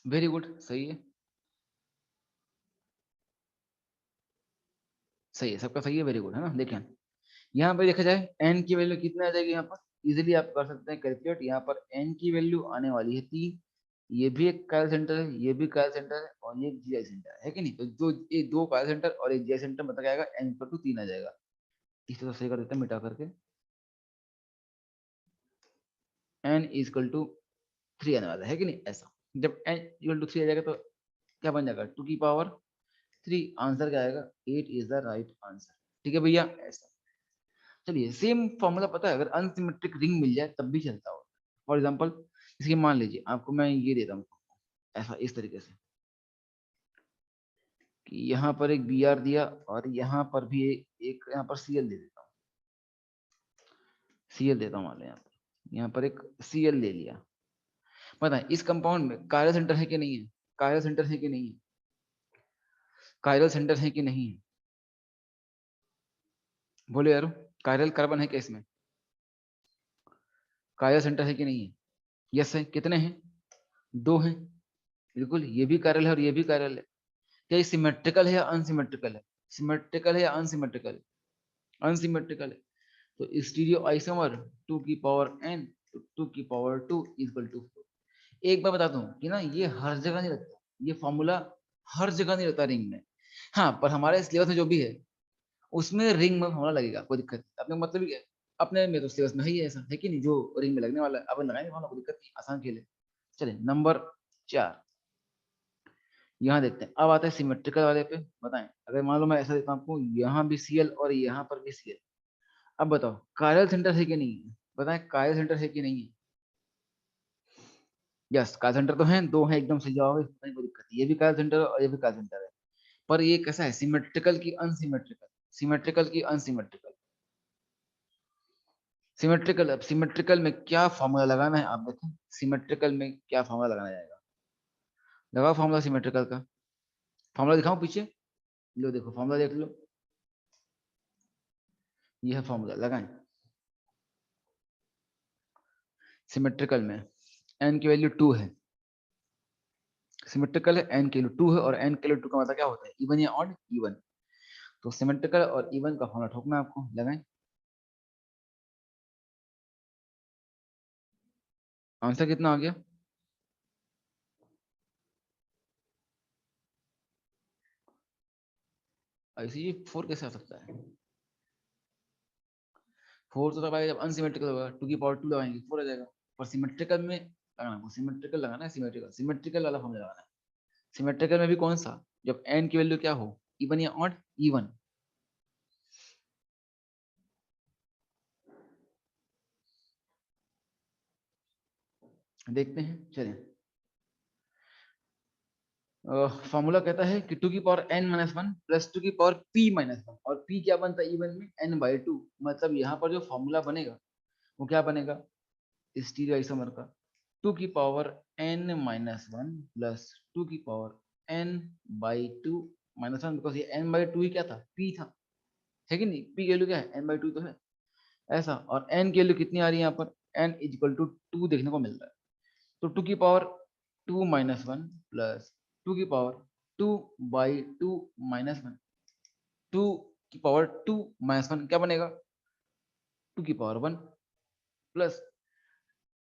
वेरी गुड, सही है, सही है, सबका सही है, वेरी गुड, है ना। देखें यहाँ पर देखा जाए एन की वैल्यू कितना आ जाएगी यहाँ पर, इजीली आप कर सकते हैं कैलकुलेट। यहाँ पर एन की वैल्यू आने वाली है 3। ये भी एक कायल सेंटर है, ये भी कायल सेंटर है, और ये एक जीआई सेंटर है कि नहीं। तो जो ये दो कायल सेंटर और एक जीआई सेंटर मतलब क्या आएगा, एन इक्वल टू 3 आ जाएगा। इस तरह सही कर देते हैं मिटा करके, एन इक्वल टू 3 आने वाला है कि नहीं। ऐसा जब एन इक्वल टू 3 आ जाएगा तो क्या बन जाएगा, 2 की पावर 3। आंसर क्या आएगा, 8 इज द राइट आंसर। ठीक है भैया, ऐसा। चलिए सेम फॉर्मूला पता है, अगर अनसिमेट्रिक रिंग मिल जाए तब भी चलता हो। फॉर एग्जाम्पल इसकी मान लीजिए आपको मैं ये देता हूँ, ऐसा इस तरीके से कि यहाँ पर एक बी आर दिया और यहाँ पर भी एक यहाँ पर सी एल दे देता हूँ, सी एल देता हूँ मान लो यहाँ पर एक सी एल ले लिया। पता है इस कंपाउंड में कायरल सेंटर है कि नहीं है, कायरल सेंटर है कि नहीं है, कायरल सेंटर है कि नहीं है, बोलो यारो। कायरल कार्बन है क्या इसमें, कायरल सेंटर है कि नहीं है? यस है, कितने हैं, 2 हैं। बिल्कुल, ये भी कायरल है और ये भी कायरल है। क्या ये सिमेट्रिकल है या अनसिमेट्रिकल है, सिमेट्रिकल है या अनसिमेट्रिकल है, अनसिमेट्रिकल है। तो स्टीरियो आइसोमर 2 की पावर n, 2 की पावर 2 इक्वल टू 4। एक बार बता दूं कि ना ये हर जगह नहीं लगता, ये फॉर्मूला हर जगह नहीं लगता रिंग में। हाँ, पर हमारे सिलेबस में जो भी है उसमें रिंग में फॉर्मूला लगेगा, कोई दिक्कत नहीं। अपने मतलब ही क्या है, अपने में तो सिलेबस में ही है ऐसा, है कि नहीं, जो रिंग में लगने वाला है अपन लगाएंगे फॉर्मूला, कोई दिक्कत नहीं, आसान खेल है। चलिए नंबर 4 यहाँ देखते हैं। अब आता है सिमेट्रिकल वाले पे। बताएं अगर मान लो मैं ऐसा देता हूँ आपको, यहाँ भी सीएल और यहाँ पर भी सीएल। अब बताओ कायरल सेंटर है कि नहीं है, बताएं कायरल सेंटर है कि नहीं है। यस, कायरल सेंटर तो है, 2 है, एकदम सही जवाब है, नहीं कोई दिक्कत नहीं। ये भी कायरल सेंटर है और ये भी कायरल सेंटर है। पर ये कैसा है, सिमेट्रिकल की अनसिमेट्रिकल, सिमेट्रिकल की अनसिमेट्रिकल, सिमेट्रिकल। अब सिमेट्रिकल में क्या फॉर्मूला लगाना है आप देखें, सिमेट्रिकल में क्या फॉर्मूला लगाना जाएगा, लगाओ फॉर्मूला सिमेट्रिकल का। फॉर्मूला दिखाऊं पीछे, लो देखो फॉर्मूला देख लो, ये है फॉर्मूला, लगाएं। सिमेट्रिकल में एन की वैल्यू 2 है, सिमेट्रिकल है, एन की वैल्यू 2 है, और एन की वैल्यू 2 का मतलब क्या होता है, इवन या ऑड, इवन। तो सिमेट्रिकल और इवन का फॉर्मूला ठोकना है आपको, लगाएं। आंसर कितना आ गया, ऐसे ये 4 कैसे आ सकता है, 4 तो तब आएगा जब अनसिमेट्रिकल होगा, 2 की पावर 2 लगाएंगे 4 आ जाएगा। पर सिमेट्रिकल में लगाना, सिमेट्रिकल लगाना है, सिमेट्रिकल सिमेट्रिकल वाला फॉर्मूला लगाना है। सिमेट्रिकल में भी कौन सा, जब एन की वैल्यू क्या हो, इवन या ऑड, इवन। देखते हैं, चलिए। फॉर्मूला कहता है कि 2 की पावर n-1 प्लस 2 की पावर p-1, और p क्या बनता है इवन में, n/2। मतलब यहाँ पर जो फॉर्मूला बनेगा वो क्या बनेगा, स्टीरियो आइसोमर का 2 की पावर n-1 प्लस 2 की पावर n/2 - 1, बिकॉज ये n/2 ही क्या था, p था, है कि नहीं, p की वैल्यू क्या है, n/2 तो है। ऐसा, और n की वैल्यू कितनी आ रही है यहाँ पर, n इक्वल टू 2 देखने को मिल रहा है। तो 2 की पावर 2 - 1 प्लस 2 की पावर 2/2 - 1, 2 की पावर 2 - 1 क्या बनेगा, 2 की पावर 1 प्लस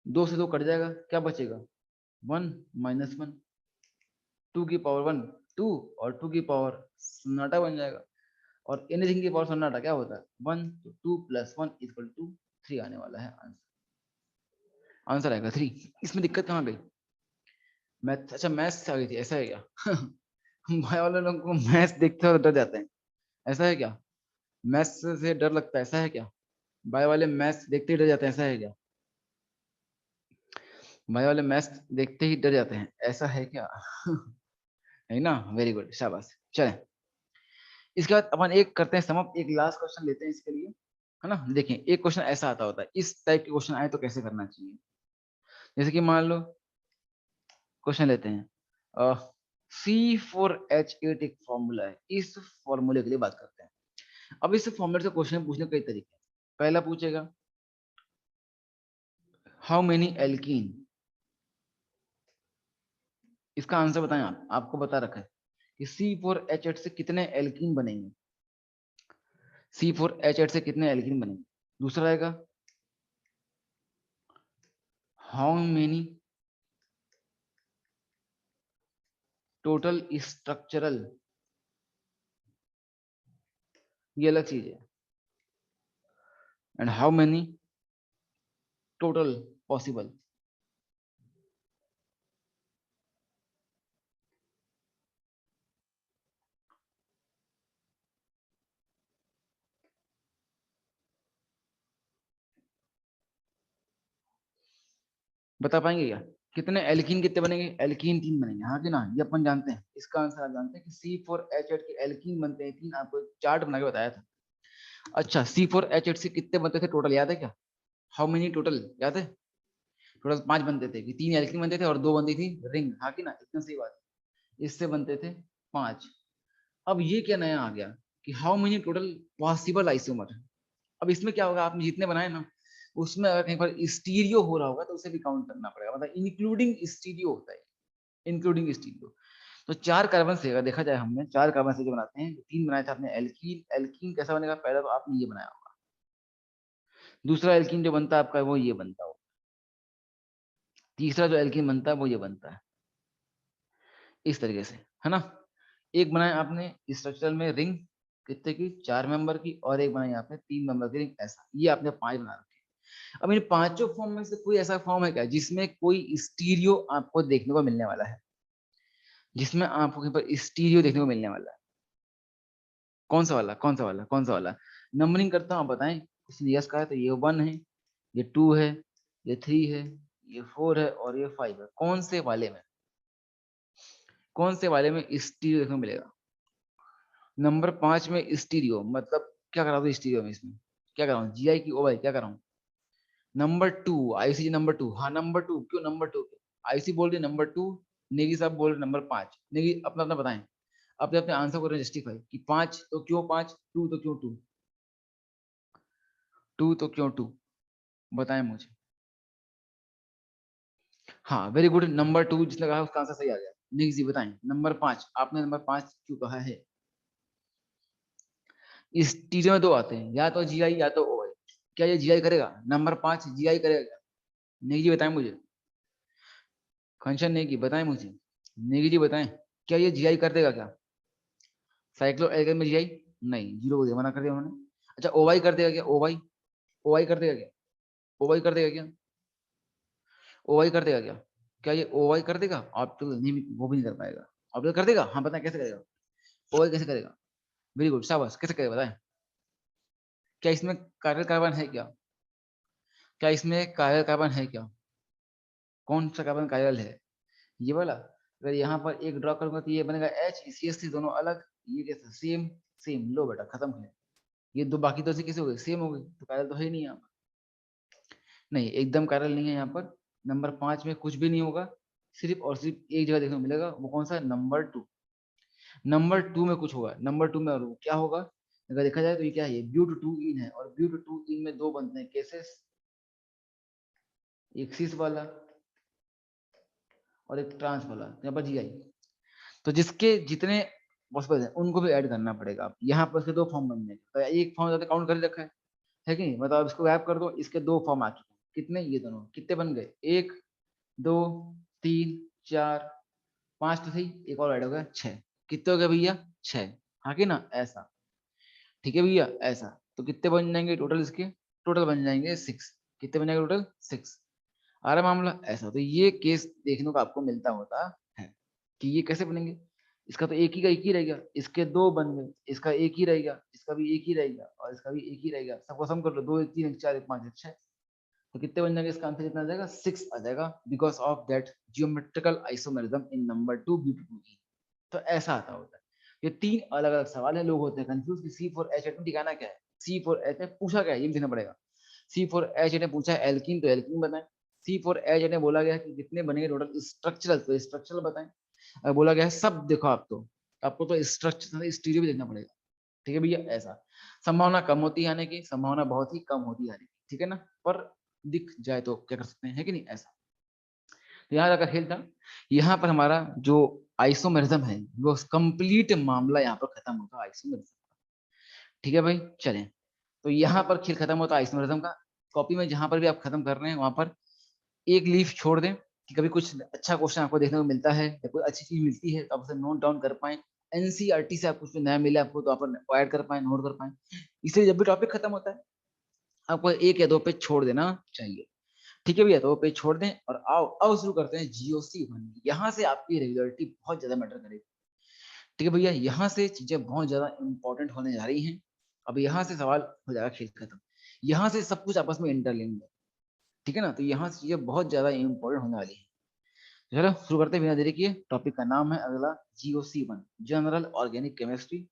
2 से 2 कट जाएगा, क्या बचेगा, 1 - 1। 2 की पावर 1 2, और 2 की पावर सन्नाटा बन जाएगा। और एनीथिंग की पावर सन्नाटा क्या होता है, 1। तो 2 + 1 = 3 आने वाला है आंसर, आंसर आएगा 3। इसमें दिक्कत कहाँ गई, मैथ, अच्छा मैथ्स आ गई थी, ऐसा है क्या? बायो वाले लोगों को मैथ्स देखते हो तो डर जाते हैं, ऐसा है क्या? मैथ्स से डर लगता है, ऐसा है क्या? बायो वाले मैथ्स देखते ही डर जाते हैं, ऐसा है क्या? बायो वाले मैथ्स देखते ही डर जाते हैं, ऐसा है क्या? है ना, वेरी गुड, शाबाश। चलें, इसके बाद अपन एक करते हैं समअप, एक लास्ट क्वेश्चन लेते हैं इसके लिए, है ना। देखें, एक क्वेश्चन ऐसा आता होता है, इस टाइप के क्वेश्चन आए तो कैसे करना चाहिए। जैसे कि मान लो क्वेश्चन लेते हैं, C4H8 एक फॉर्मूला है, इस फॉर्मूले के लिए बात करते हैं। अब इस फॉर्मूले से क्वेश्चन पूछने के कई तरीके हैं। पहला पूछेगा हाउ मेनी एल्कीन, इसका आंसर बताएं आप, आपको बता रखा है कि C4H8 से कितने एल्कीन बनेंगे, C4H8 से कितने एल्कीन बनेंगे। दूसरा रहेगा हाउ मेनी टोटल स्ट्रक्चरल, ये अलग चीज है, and how many total possible. बता पाएंगे क्या कितने एल्कीन, कितने बनेंगे? एल्कीन 3 बनेंगे, हाँ कि ना, ये अपन जानते हैं। इसका आंसर आप जानते हैं कि C4H8 के एल्कीन बनते हैं 3, आपको एक चार्ट बना के बताया था। अच्छा, C4H8 से कितने बनते थे टोटल, याद है क्या? हाउ मेनी टोटल, याद है? टोटल 5 बनते थे, कि 3 एल्कीन बनते थे और 2 बनती थी रिंग, हाँ कि ना, इतना सही बात। इससे बनते थे 5। अब ये क्या नया आ गया कि how many total possible isomer. अब इसमें क्या होगा, आपने जितने बनाए ना, उसमें अगर कहीं पर स्टीरियो हो रहा होगा तो उसे भी काउंट करना पड़ेगा, मतलब इंक्लूडिंग स्टीरियो होता है, इंक्लूडिंग स्टीरियो। तो 4 कार्बन से अगर देखा जाए, हमने 4 कार्बन से जो बनाते हैं, 3 बनाए थे आपने एल्कीन। एल्कीन कैसा बनेगा, पहला तो आपने ये बनाया होगा, दूसरा एल्कीन जो बनता है आपका वो ये बनता होगा, तीसरा जो एल्कीन बनता है वो ये बनता है, इस तरीके से, है ना। एक बनाया आपने स्ट्रक्चरल में रिंग, कितने की, 4 मेंबर की, और एक बनाई आपने 3 मेंबर की रिंग, ऐसा ये आपने 5 बना रखे। अब इन पांचों फॉर्म में से कोई ऐसा फॉर्म है क्या जिसमें कोई स्टीरियो आपको देखने को मिलने वाला है, जिसमें आपको कहीं पर स्टीरियो देखने को मिलने वाला है? कौन सा वाला, कौन सा वाला, कौन सा वाला? नंबरिंग करता हूँ, आप बताएं। इसने यस कहा है तो ये 1 है, ये 2 है, ये 3 है, ये 4 है, और ये 5 है। कौन से वाले में, कौन से वाले में स्टीरियो देखने को मिलेगा? नंबर 5 में स्टीरियो, मतलब क्या करा दो स्टीरियो में, इसमें क्या कराऊं, GI की OI क्या कराऊं? नंबर 2, IC नंबर 2, हाँ नंबर 2, क्यों नंबर 2? IC बोल रही नंबर 2, नेगी साहब बोल रहे नंबर 5। नेगी अपना अपना बताएं, अपने अपने आंसर को जस्टिफाई, कि 5 तो क्यों 5, 2 तो क्यों 2, 2 तो क्यों 2, बताएं मुझे। हाँ वेरी गुड, नंबर 2 जिसने कहा उसका आंसर सही आ गया। नेगी जी बताएं, नंबर 5, आपने नंबर 5 क्यों कहा है? इस चीजों में 2 आते हैं, या तो GI या तो OI। क्या ये GI करेगा? नंबर 5 GI करेगा क्या? नेगी जी बताएं मुझे, कंशन नेगी बताएं मुझे, नेगी जी बताएं, क्या ये GI कर देगा क्या? साइक्लो एल्केन में GI नहीं, जीरो को मना कर दिया उन्होंने। अच्छा OY कर देगा क्या? OY, OY कर देगा क्या? OY कर देगा क्या? OY कर देगा क्या? क्या ये OY कर देगा? आप तो नहीं, वो भी नहीं कर पाएगा। आप कर देगा, हाँ बताएं कैसे करेगा? OY कैसे करेगा? वेरी गुड, शाबाश, कैसे करेगा बताएं। क्या इसमें कायरल कार्बन है क्या? क्या इसमें कायरल कार्बन है क्या? कौन सा कार्बन कायरल है? ये वाला। अगर यहाँ पर एक ड्रॉ करूंगा तो ये बनेगा HCl दोनों अलग, ये कैसा, सेम, सेम, लो बेटा खत्म है। ये दो बाकी तो ऐसे कैसे हो गए, सेम हो गए, तो कायरल तो है ही नहीं यहाँ पर। नहीं, एकदम कायरल नहीं है यहाँ पर। नंबर 5 में कुछ भी नहीं होगा, सिर्फ और सिर्फ एक जगह देखने को मिलेगा, वो कौन सा, नंबर 2। नंबर 2 में कुछ होगा, नंबर 2 में, और वो क्या होगा? अगर देखा जाए तो ये क्या है, ब्यूट 2 इन है, और ब्यूट 2 इन में 2 बनते हैं केसेस, एक सिस वाला और एक ट्रांस वाला, यहाँ पर GI। तो जिसके जितने पॉसिबल है उनको भी ऐड करना पड़ेगा। आप यहाँ पर इसके 2 फॉर्म बन जाएंगे, तो एक फॉर्म ज्यादा काउंट कर ही रखा है कि नहीं? मतलब आप इसको गैप कर दो, इसके 2 फॉर्म आ चुके हैं, कितने, ये दोनों कितने बन गए, 1 2 3 4 5 तो सही, एक और ऐड हो गया 6। कितने हो गए भैया, 6, हाँ कि ना, ऐसा। ठीक है भैया, ऐसा। तो कितने बन जाएंगे टोटल इसके, टोटल बन जाएंगे 6। कितने बन जाएंगे टोटल, 6। आ रहा मामला ऐसा। तो ये केस देखने को आपको मिलता होता है कि ये कैसे बनेंगे, इसका तो एक ही का एक ही रहेगा, इसके दो बन गए, इसका एक ही रहेगा, इसका भी एक ही रहेगा, और इसका भी एक ही रहेगा, सबको सम कर लो, 2 1 3 1 4 1 5 1 6, तो कितने बन जाएंगे, इसका आंसर कितना आ जाएगा 6 आ जाएगा, because of that geometrical isomerism in number 2 B2E। तो ऐसा आता होता है। ये 3 अलग अलग सवाल है, लोग होते हैं कंफ्यूज कि C4H8 में ठिकाना क्या है, C4H में पूछा क्या है ये भी देखना पड़ेगा। C4H8 ने पूछा है एल्कीन, तो एल्कीन बताएं। C4H8 ने बोला गया कि कितने बनेंगे टोटल स्ट्रक्चरल, तो स्ट्रक्चरल बताएं। अगर बोला गया है सब, देखो आपको तो स्ट्रक्चर स्टीरियो भी देखना पड़ेगा, ठीक है भैया। ऐसा संभावना कम होती है आने की, संभावना बहुत ही कम होती है आने की, ठीक है ना, पर दिख जाए तो क्या कर सकते हैं, है कि नहीं ऐसा। तो यहाँ का खेल था, यहाँ पर हमारा जो आइसोमेरिज्म है वो कंप्लीट मामला यहाँ पर खत्म होता है आइसोमेरिज्म, ठीक है भाई। चलें, तो यहाँ पर खेल खत्म होता है आइसोमेरिज्म का। कॉपी में जहां पर भी आप खत्म कर रहे हैं वहां पर एक लीफ छोड़ दें कि कभी कुछ अच्छा क्वेश्चन आपको देखने को मिलता है या कोई अच्छी चीज मिलती है तो आप उसे नोट डाउन कर पाए, एनसीईआरटी से आप कुछ नया मिले आपको तो आप ऐड कर पाए, नोट कर पाए। इसलिए जब भी टॉपिक खत्म होता है आपको 1 या 2 पेज छोड़ देना चाहिए, ठीक है भैया। तो वो पेज छोड़ दें और आओ अब शुरू करते हैं GOC1। यहाँ से आपकी रेगुलरिटी बहुत ज्यादा मैटर करेगी, ठीक है भैया। यहाँ से चीजें बहुत ज्यादा इंपॉर्टेंट होने जा रही हैं। अब यहाँ से सवाल हो जाएगा खेल खत्म, यहाँ से सब कुछ आपस में इंटरलिंक्ड है, ठीक है ना। तो यहाँ से चीजें बहुत ज्यादा इंपॉर्टेंट होने वाली है। चलो शुरू करते हैं बिना देरी किए। टॉपिक का नाम है अगला GOC1, general organic chemistry.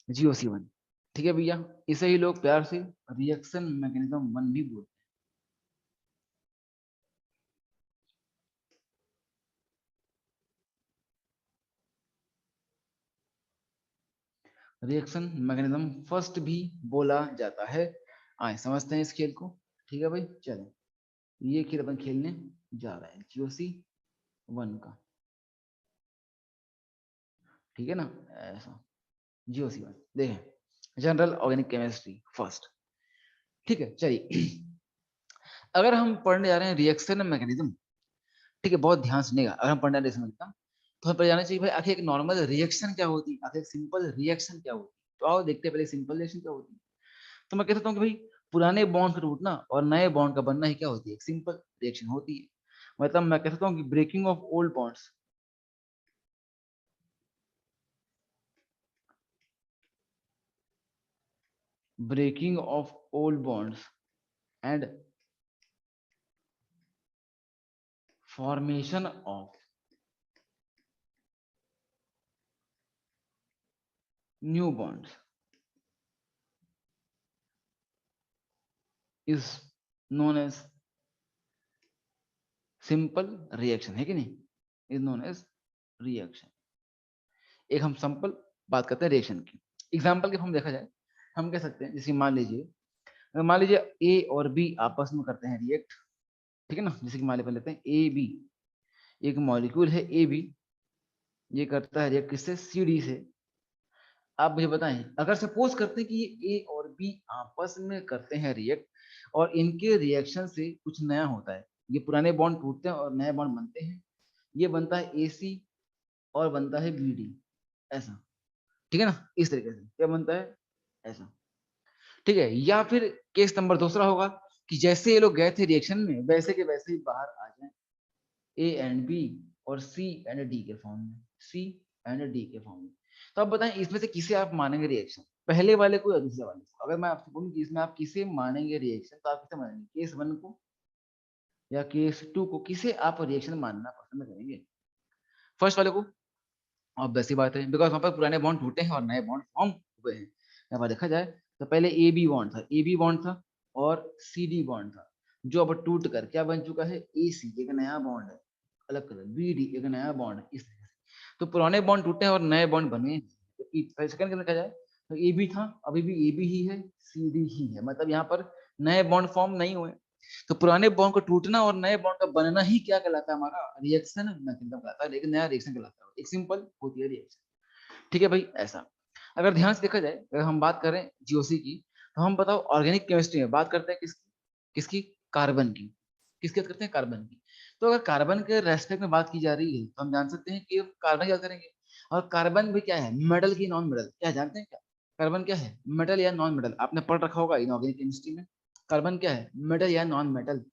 GOC1, ठीक है भैया। इसे ही लोग प्यार से रिएक्शन मैकेनिज्म 1 भी बोलते हैं, रिएक्शन मैकेनिज्म फर्स्ट भी बोला जाता है। आए समझते हैं इस खेल को, ठीक है भाई। चलो ये खेल अपन खेलने जा रहे हैं GOC1 का, ठीक है ना ऐसा। GOC1 देखें, जनरल ऑर्गेनिक केमिस्ट्री फर्स्ट, ठीक है। चलिए अगर हम पढ़ने जा रहे हैं रिएक्शन मैकेनिज्म, ठीक है, बहुत ध्यान सुनिएगा। अगर हम पढ़ने रिएक्शन मैकेनिज्म तो हमें जाना चाहिए भाई आखिर एक नॉर्मल रिएक्शन क्या होती है, आखिर सिंपल रिएक्शन क्या होती है। तो आओ देखते हैं पहले सिंपल रिएक्शन क्या होती है। तो मैं कह सकता हूँ कि भाई पुराने बॉन्ड का टूटना और नए बॉन्ड का बनना ही क्या होती है, एक सिंपल रिएक्शन होती है। मतलब मैं कह सकता हूँ कि breaking of old bonds, breaking of old bonds and formation of new bonds is known as simple reaction, है कि नहीं, इज नोन एज रिएक्शन। एक हम सिंपल बात करते हैं रिएक्शन की। एग्जाम्पल के हम देखा जाए, हम कह सकते हैं जैसे मान लीजिए ए और बी आपस में करते हैं रिएक्ट, ठीक है ना। जैसे कि मान लेते हैं ए बी, एक मॉलिक्यूल है ए बी, ये करता है रिएक्ट किससे, सी डी से। आप मुझे बताएं अगर सपोज करते हैं कि ये ए और बी आपस में करते हैं रिएक्ट और इनके रिएक्शन से कुछ नया होता है, ये पुराने बॉन्ड टूटते हैं और नए बॉन्ड बनते हैं, ये बनता है AC और बनता है BD, ऐसा, ठीक है ना। इस तरीके से क्या बनता है, ऐसा, ठीक है। या फिर केस नंबर दूसरा होगा कि जैसे ये लोग गए थे रिएक्शन में वैसे के वैसे ही बाहर आ जाए, A एंड B और C एंड D के फॉर्म में, C एंड D के फॉर्म में। तो आप बताएं इसमें से किसे आप मानेंगे रिएक्शन, पहले वाले को या दूसरे वाले को। अगर मैं आपसे बोलूं कि इसमें आप किसे मानेंगे रिएक्शन, तो आप किसे मानेंगे, केस 1 को या केस 2 को, किसे आप रिएक्शन मानना पसंद करेंगे, फर्स्ट वाले को। अब वैसी बात है बिकॉज वहां पर पुराने बॉन्ड टूटे हैं और नए बॉन्ड फॉर्म हुए हैं। यहाँ पर देखा जाए तो पहले ए बी बॉन्ड था और CD बॉन्ड था, जो अब टूट कर क्या बन चुका है, AC, एक नया बॉन्ड है, अलग कलर, BD एक नया बॉन्ड है, इस तरह से। तो पुराने बॉन्ड टूटे हैं और नए बॉन्ड बने हैं। तो सेकंड देखा जाए तो AB था, अभी भी AB ही है, CD ही है, मतलब यहाँ पर नए बॉन्ड फॉर्म नहीं हुए। तो पुराने बॉन्ड को टूटना और नए बॉन्ड का बनना ही क्या कहलाता है, हमारा रिएक्शन मैकेनिज्म कहलाता है, लेकिन नया रिएक्शन कहलाता है, एक सिंपल होती है रिएक्शन, ठीक है भाई ऐसा। अगर ध्यान से देखा जाए, अगर हम बात करें GOC की, तो हम बताओ ऑर्गेनिक केमिस्ट्री में बात करते हैं किसकी, किसकी, कार्बन की। किसकी बात करते हैं, कार्बन की। तो अगर कार्बन के रेस्पेक्ट में बात की जा रही है तो हम जान सकते हैं कि कार्बन क्या करेंगे। और कार्बन भी क्या है, मेटल की नॉन मेटल, क्या जानते हैं क्या, कार्बन क्या है, मेटल या नॉन मेटल, आपने पढ़ रखा होगा इनऑर्गेनिक केमिस्ट्री में। कार्बन क्या है, मेटल या नॉन मेटल,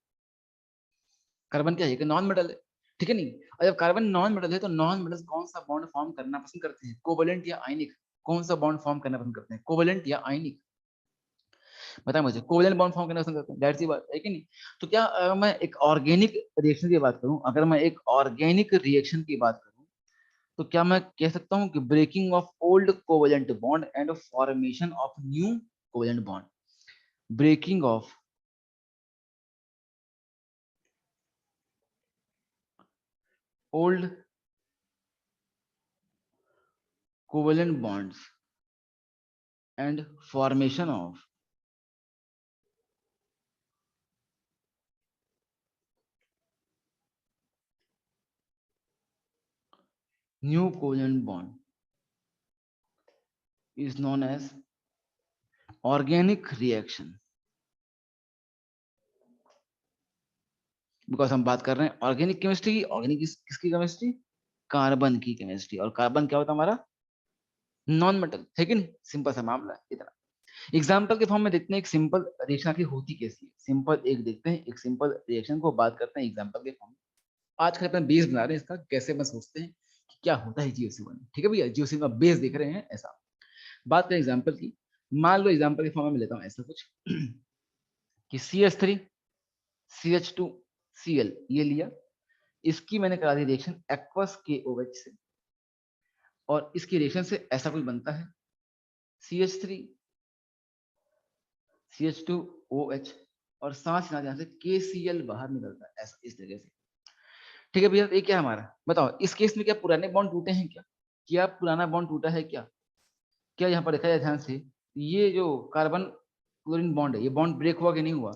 कार्बन क्या है कि नॉन मेटल है, ठीक है नहीं। और जब कार्बन नॉन मेटल है तो नॉन मेटल कौन सा बॉन्ड फॉर्म करना पसंद करते हैं, कोवेलेंट या आयनिक, कौन सा बॉन्ड फॉर्म करना पसंद करते हैं, कोवेलेंट या आयनिक, बताए मुझे, कोवेलेंट बॉन्ड फॉर्म करना पसंद करते हैं, जाहिर सी बात है कि नहीं। तो क्या मैं एक ऑर्गेनिक रिएक्शन की बात करूं, अगर मैं एक ऑर्गेनिक रिएक्शन की बात करूं, तो क्या मैं कह सकता हूं कि breaking of old covalent bond and formation of new covalent bond, breaking of old covalent bonds and formation of new covalent bond is known as organic reaction, because हम बात कर रहे हैं ऑर्गेनिक केमिस्ट्री की, ऑर्गेनिक किसकी chemistry, carbon की chemistry, और carbon क्या होता है हमारा, नॉन मेटल है कि नहीं, सिंपल सा मामला है इतना। एग्जाम्पल के फॉर्म में देखते हैं एक सिंपल रिएक्शन की होती कैसी है, सिंपल एक देखते हैं, एक सिंपल रिएक्शन को बात करते हैं एग्जाम्पल के फॉर्म में। आज कल अपना बेस बना रहे हैं इसका, कैसे मैं सोचते हैं कि क्या होता है जीओसी1, ठीक है भैया, जीओसी का बेस देख रहे हैं ऐसा। बात करें एग्जाम्पल की, मान लो एग्जाम्पल के फॉर्म में लेता हूं ऐसा कुछ कि CH3 CH2 Cl ये लिया, इसकी मैंने करा दी रिएक्शन एक्वस KOH से, और इसकी रिएक्शन से ऐसा कुछ बनता है CH3 CH2OH, और साथ ही साथ से KCl बाहर निकलता है ऐसा, इस तरीके से, ठीक है भैया। ये क्या हमारा, बताओ इस केस में क्या पुराने बॉन्ड टूटे हैं क्या, क्या पुराना बॉन्ड टूटा है क्या, क्या यहाँ पर देखा जाए ध्यान से, ये जो कार्बन क्लोरीन बॉन्ड है ये बॉन्ड ब्रेक हुआ कि नहीं हुआ,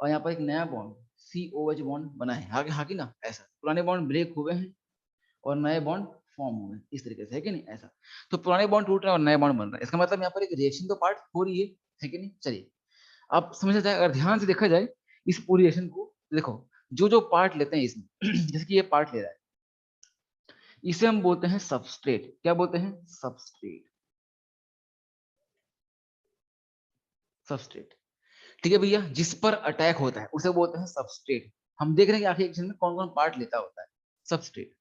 और यहाँ पर एक नया बॉन्ड COH बॉन्ड बना है, हाँ कि ना, ऐसा पुराने बॉन्ड ब्रेक हुए हैं और नए बॉन्ड फॉर्म हुए हैं, इस तरीके से है कि नहीं ऐसा। तो पुराने बॉन्ड टूट रहे हैं और नए बॉन्ड बन रहे हैं, इसका मतलब यहाँ पर एक रिएक्शन तो पार्ट हो रही है कि नहीं। चलिए अब समझा जाए, अगर ध्यान से देखा जाए इस पूरी रिएक्शन को, देखो जो जो पार्ट लेते हैं इसमें जैसे कि ये पार्ट ले रहा है, इसे हम बोलते हैं सबस्ट्रेट, क्या बोलते हैं, सबस्ट्रेट, सबस्ट्रेट, ठीक है भैया। जिस पर अटैक होता है उसे बोलते हैं सबस्ट्रेट। हम देख रहे हैं कि आखिर रिएक्शन में कौन कौन पार्ट लेता होता है, सबस्ट्रेट।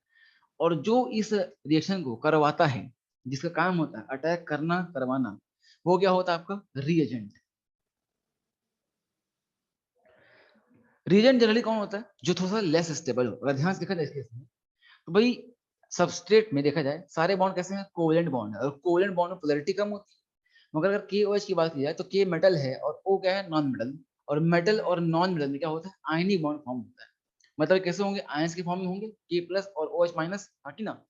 और जो इस रिएक्शन को करवाता है, जिसका काम होता है अटैक करना करवाना, वो क्या होता है आपका, रिएजेंट। रिएजेंट जनरली कौन होता है, जो थोड़ा सा लेस स्टेबल हो। अगर ध्यान से देखा जाए इस केस में, तो भाई सबस्ट्रेट में देखा जाए सारे बॉन्ड कैसे हैं, कोवेलेंट बॉन्ड है, और कोवेलेंट बॉन्ड में पोलैरिटी कम होती है। मगर अगर KOH की बात की जाए तो K मेटल है और O क्या है, नॉन मेटल, और मेटल और नॉन मेटल में क्या होता है, आयनिक बॉन्ड फॉर्म होता है। मतलब कैसे होंगे, आयंस के फॉर्म में होंगे, K प्लस और OH माइनस, हाँ ना।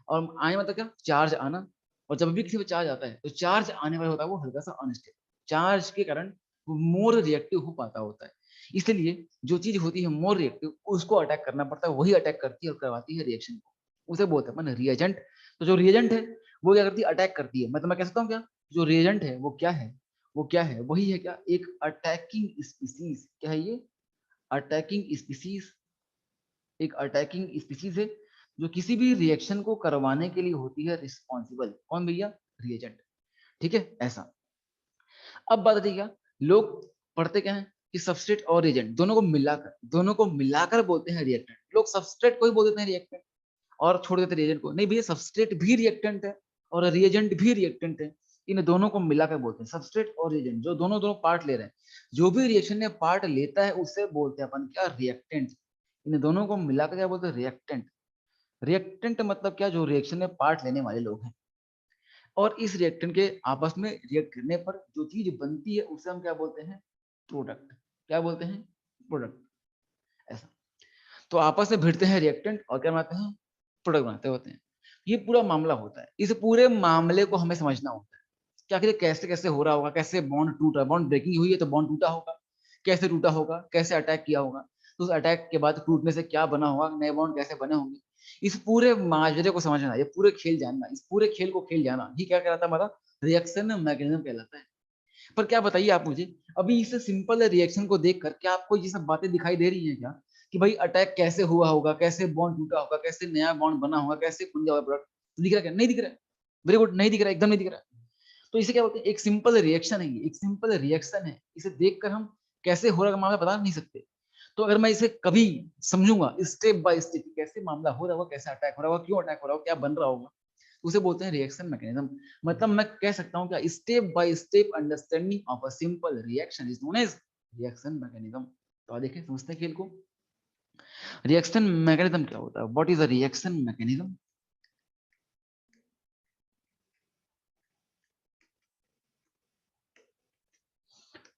और आयन मतलब क्या, चार्ज आना, और जब भी किसी पे चार्ज आता है तो चार्ज आने वाला होता है वो हल्का सा अनस्टेबल, चार्ज के कारण वो मोर रिएक्टिव हो पाता होता है। इसलिए जो चीज होती है मोर रिएक्टिव, उसको अटैक करना पड़ता है, वही अटैक करती है और करवाती है रिएक्शन को, उसे बोलते हैं अपन रिएजेंट। तो जो रिएजेंट है वो क्या करती है, अटैक करती है। मैं कह सकता हूँ क्या, जो रिएजेंट है वो क्या है, वो क्या है, वही है क्या, एक अटैकिंग स्पीसीज, क्या है ये, अटैकिंग स्पीसीज, एक अटैकिंग स्पीसीज है जो किसी भी रिएक्शन को करवाने के लिए होती है रिस्पॉन्सिबल, कौन भैया, रिएजेंट, ठीक है ऐसा। अब बात आती है क्या, लोग पढ़ते क्या है कि सबस्ट्रेट और रिएजेंट दोनों को मिलाकर बोलते हैं रिएक्टेंट। लोग सबस्ट्रेट को ही बोल देते हैं रिएक्टेंट और छोड़ देते हैं रिएजेंट को, नहीं भैया सबस्ट्रेट भी रिएक्टेंट है और रिएजेंट भी रिएक्टेंट है, इन दोनों को मिलाकर बोलते हैं सबस्ट्रेट और रिएजेंट, जो दोनों दोनों पार्ट ले रहे हैं, जो भी रिएक्शन में पार्ट लेता है उसे बोलते हैं अपन क्या, रिएक्टेंट। इन दोनों को मिलाकर क्या बोलते हैं, रिएक्टेंट। रिएक्टेंट मतलब क्या, जो रिएक्शन में पार्ट लेने वाले लोग हैं, और इस रिएक्टेंट के आपस में रिएक्ट करने पर जो चीज बनती है उसे हम क्या बोलते हैं, प्रोडक्ट, क्या बोलते हैं, प्रोडक्ट, ऐसा। तो आपस में भिड़ते हैं रिएक्टेंट और क्या बनाते हैं, प्रोडक्ट बनाते होते हैं। ये पूरा मामला होता है, इस पूरे मामले को हमें समझना होता है कि आखिर कैसे कैसे हो रहा होगा, कैसे बॉन्ड टूट रहा है, बॉन्ड ब्रेकिंग हुई है तो बॉन्ड टूटा होगा, कैसे टूटा होगा, कैसे अटैक किया होगा, तो उस अटैक के बाद टूटने से क्या बना होगा, नए बॉन्ड कैसे बने होंगे। इस पूरे माजरे को समझना, ये पूरे खेल जानना, इस पूरे खेल को खेल जाना ही क्या कहलाता है, हमारा रिएक्शन मैकेनिज्म कहलाता है। पर क्या बताइए आप मुझे, अभी इस सिंपल रिएक्शन को देखकर क्या आपको ये सब बातें दिखाई दे रही हैं क्या, कि भाई अटैक कैसे हुआ होगा, कैसे बॉन्ड टूटा होगा, कैसे नया बॉन्ड बना होगा, कैसे खुल जाएगा प्रोडक्ट, दिख रहा क्या, नहीं दिख रहा, वेरी गुड, नहीं दिख रहा, एकदम नहीं दिख रहा। तो इसे क्या बोलते हैं, एक सिंपल रिएक्शन है, ये एक सिंपल रिएक्शन है, इसे देखकर हम कैसे हो रहा है मामला बता नहीं सकते। तो अगर मैं इसे कभी समझूंगा स्टेप बाय स्टेप कैसे मामला हो रहा होगा, कैसे अटैक हो रहा होगा, क्यों अटैक हो रहा होगा, क्या बन रहा होगा, उसे बोलते हैं रिएक्शन मैकेनिज्म। मतलब मैं कह सकता हूँ क्या, step by step understanding of a simple reaction is known as reaction mechanism. तो देखिए समझते हैं खेल को। रिएक्शन मैकेनिज्म क्या होता है, what is a reaction mechanism?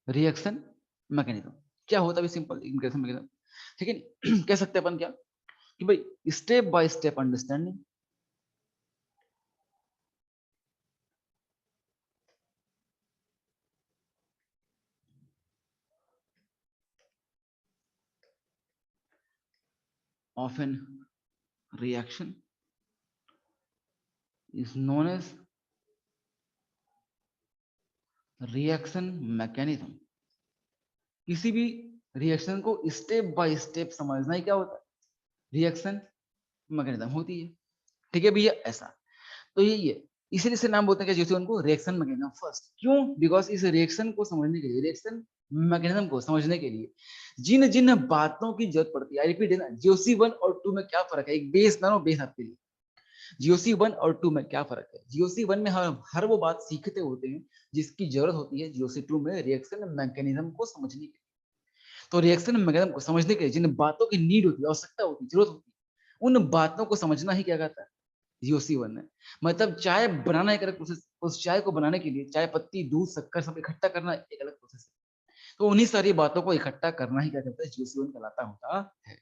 Reaction mechanism क्या होता है, सिंपल रिएक्शन मैकेनिज्म, ठीक है। कह सकते हैं अपन क्या कि भाई step by step understanding of an reaction is known as reaction mechanism. किसी भी रिएक्शन को स्टेप बाय स्टेप समझना ही क्या होता है, रिएक्शन मैकेनिज्म होती है, ठीक है भैया ऐसा। तो यही है, इसीलिए इसे नाम बोलते हैं कि जैसे उनको रिएक्शन मैकेनिज्म फर्स्ट, क्यों, बिकॉज इस रिएक्शन को समझने के लिए, रिएक्शन मैकेनिज्म को समझने के लिए जिन जिन बातों की जरूरत पड़ती है, आई रिपीट है ना, जीओसी 1 और 2 में क्या फर्क है, एक बेस ना बेस आपके लिए। जीओसी 1 और 2 में क्या फर्क है, जीओसी 1 में हम हर वो बात सीखते होते हैं जिसकी जरूरत होती है जीओसी 2 में रिएक्शन मैकेनिज्म को समझने के लिए। तो रिएक्शन मैकेनिज्म को समझने के लिए जिन बातों की नीड होती है, आवश्यकता होती है, जरूरत होती है, उन बातों को समझना ही क्या कहता है, जीओसी 1 है। मतलब चाय बनाना एक अलग प्रोसेस, उस चाय को बनाने के लिए चाय पत्ती, दूध, शक्कर सब इकट्ठा करना एक अलग प्रोसेस है। तो उन्हीं सारी बातों को इकट्ठा करना ही क्या कहता है, जीओसी 1 कहलाता होता है।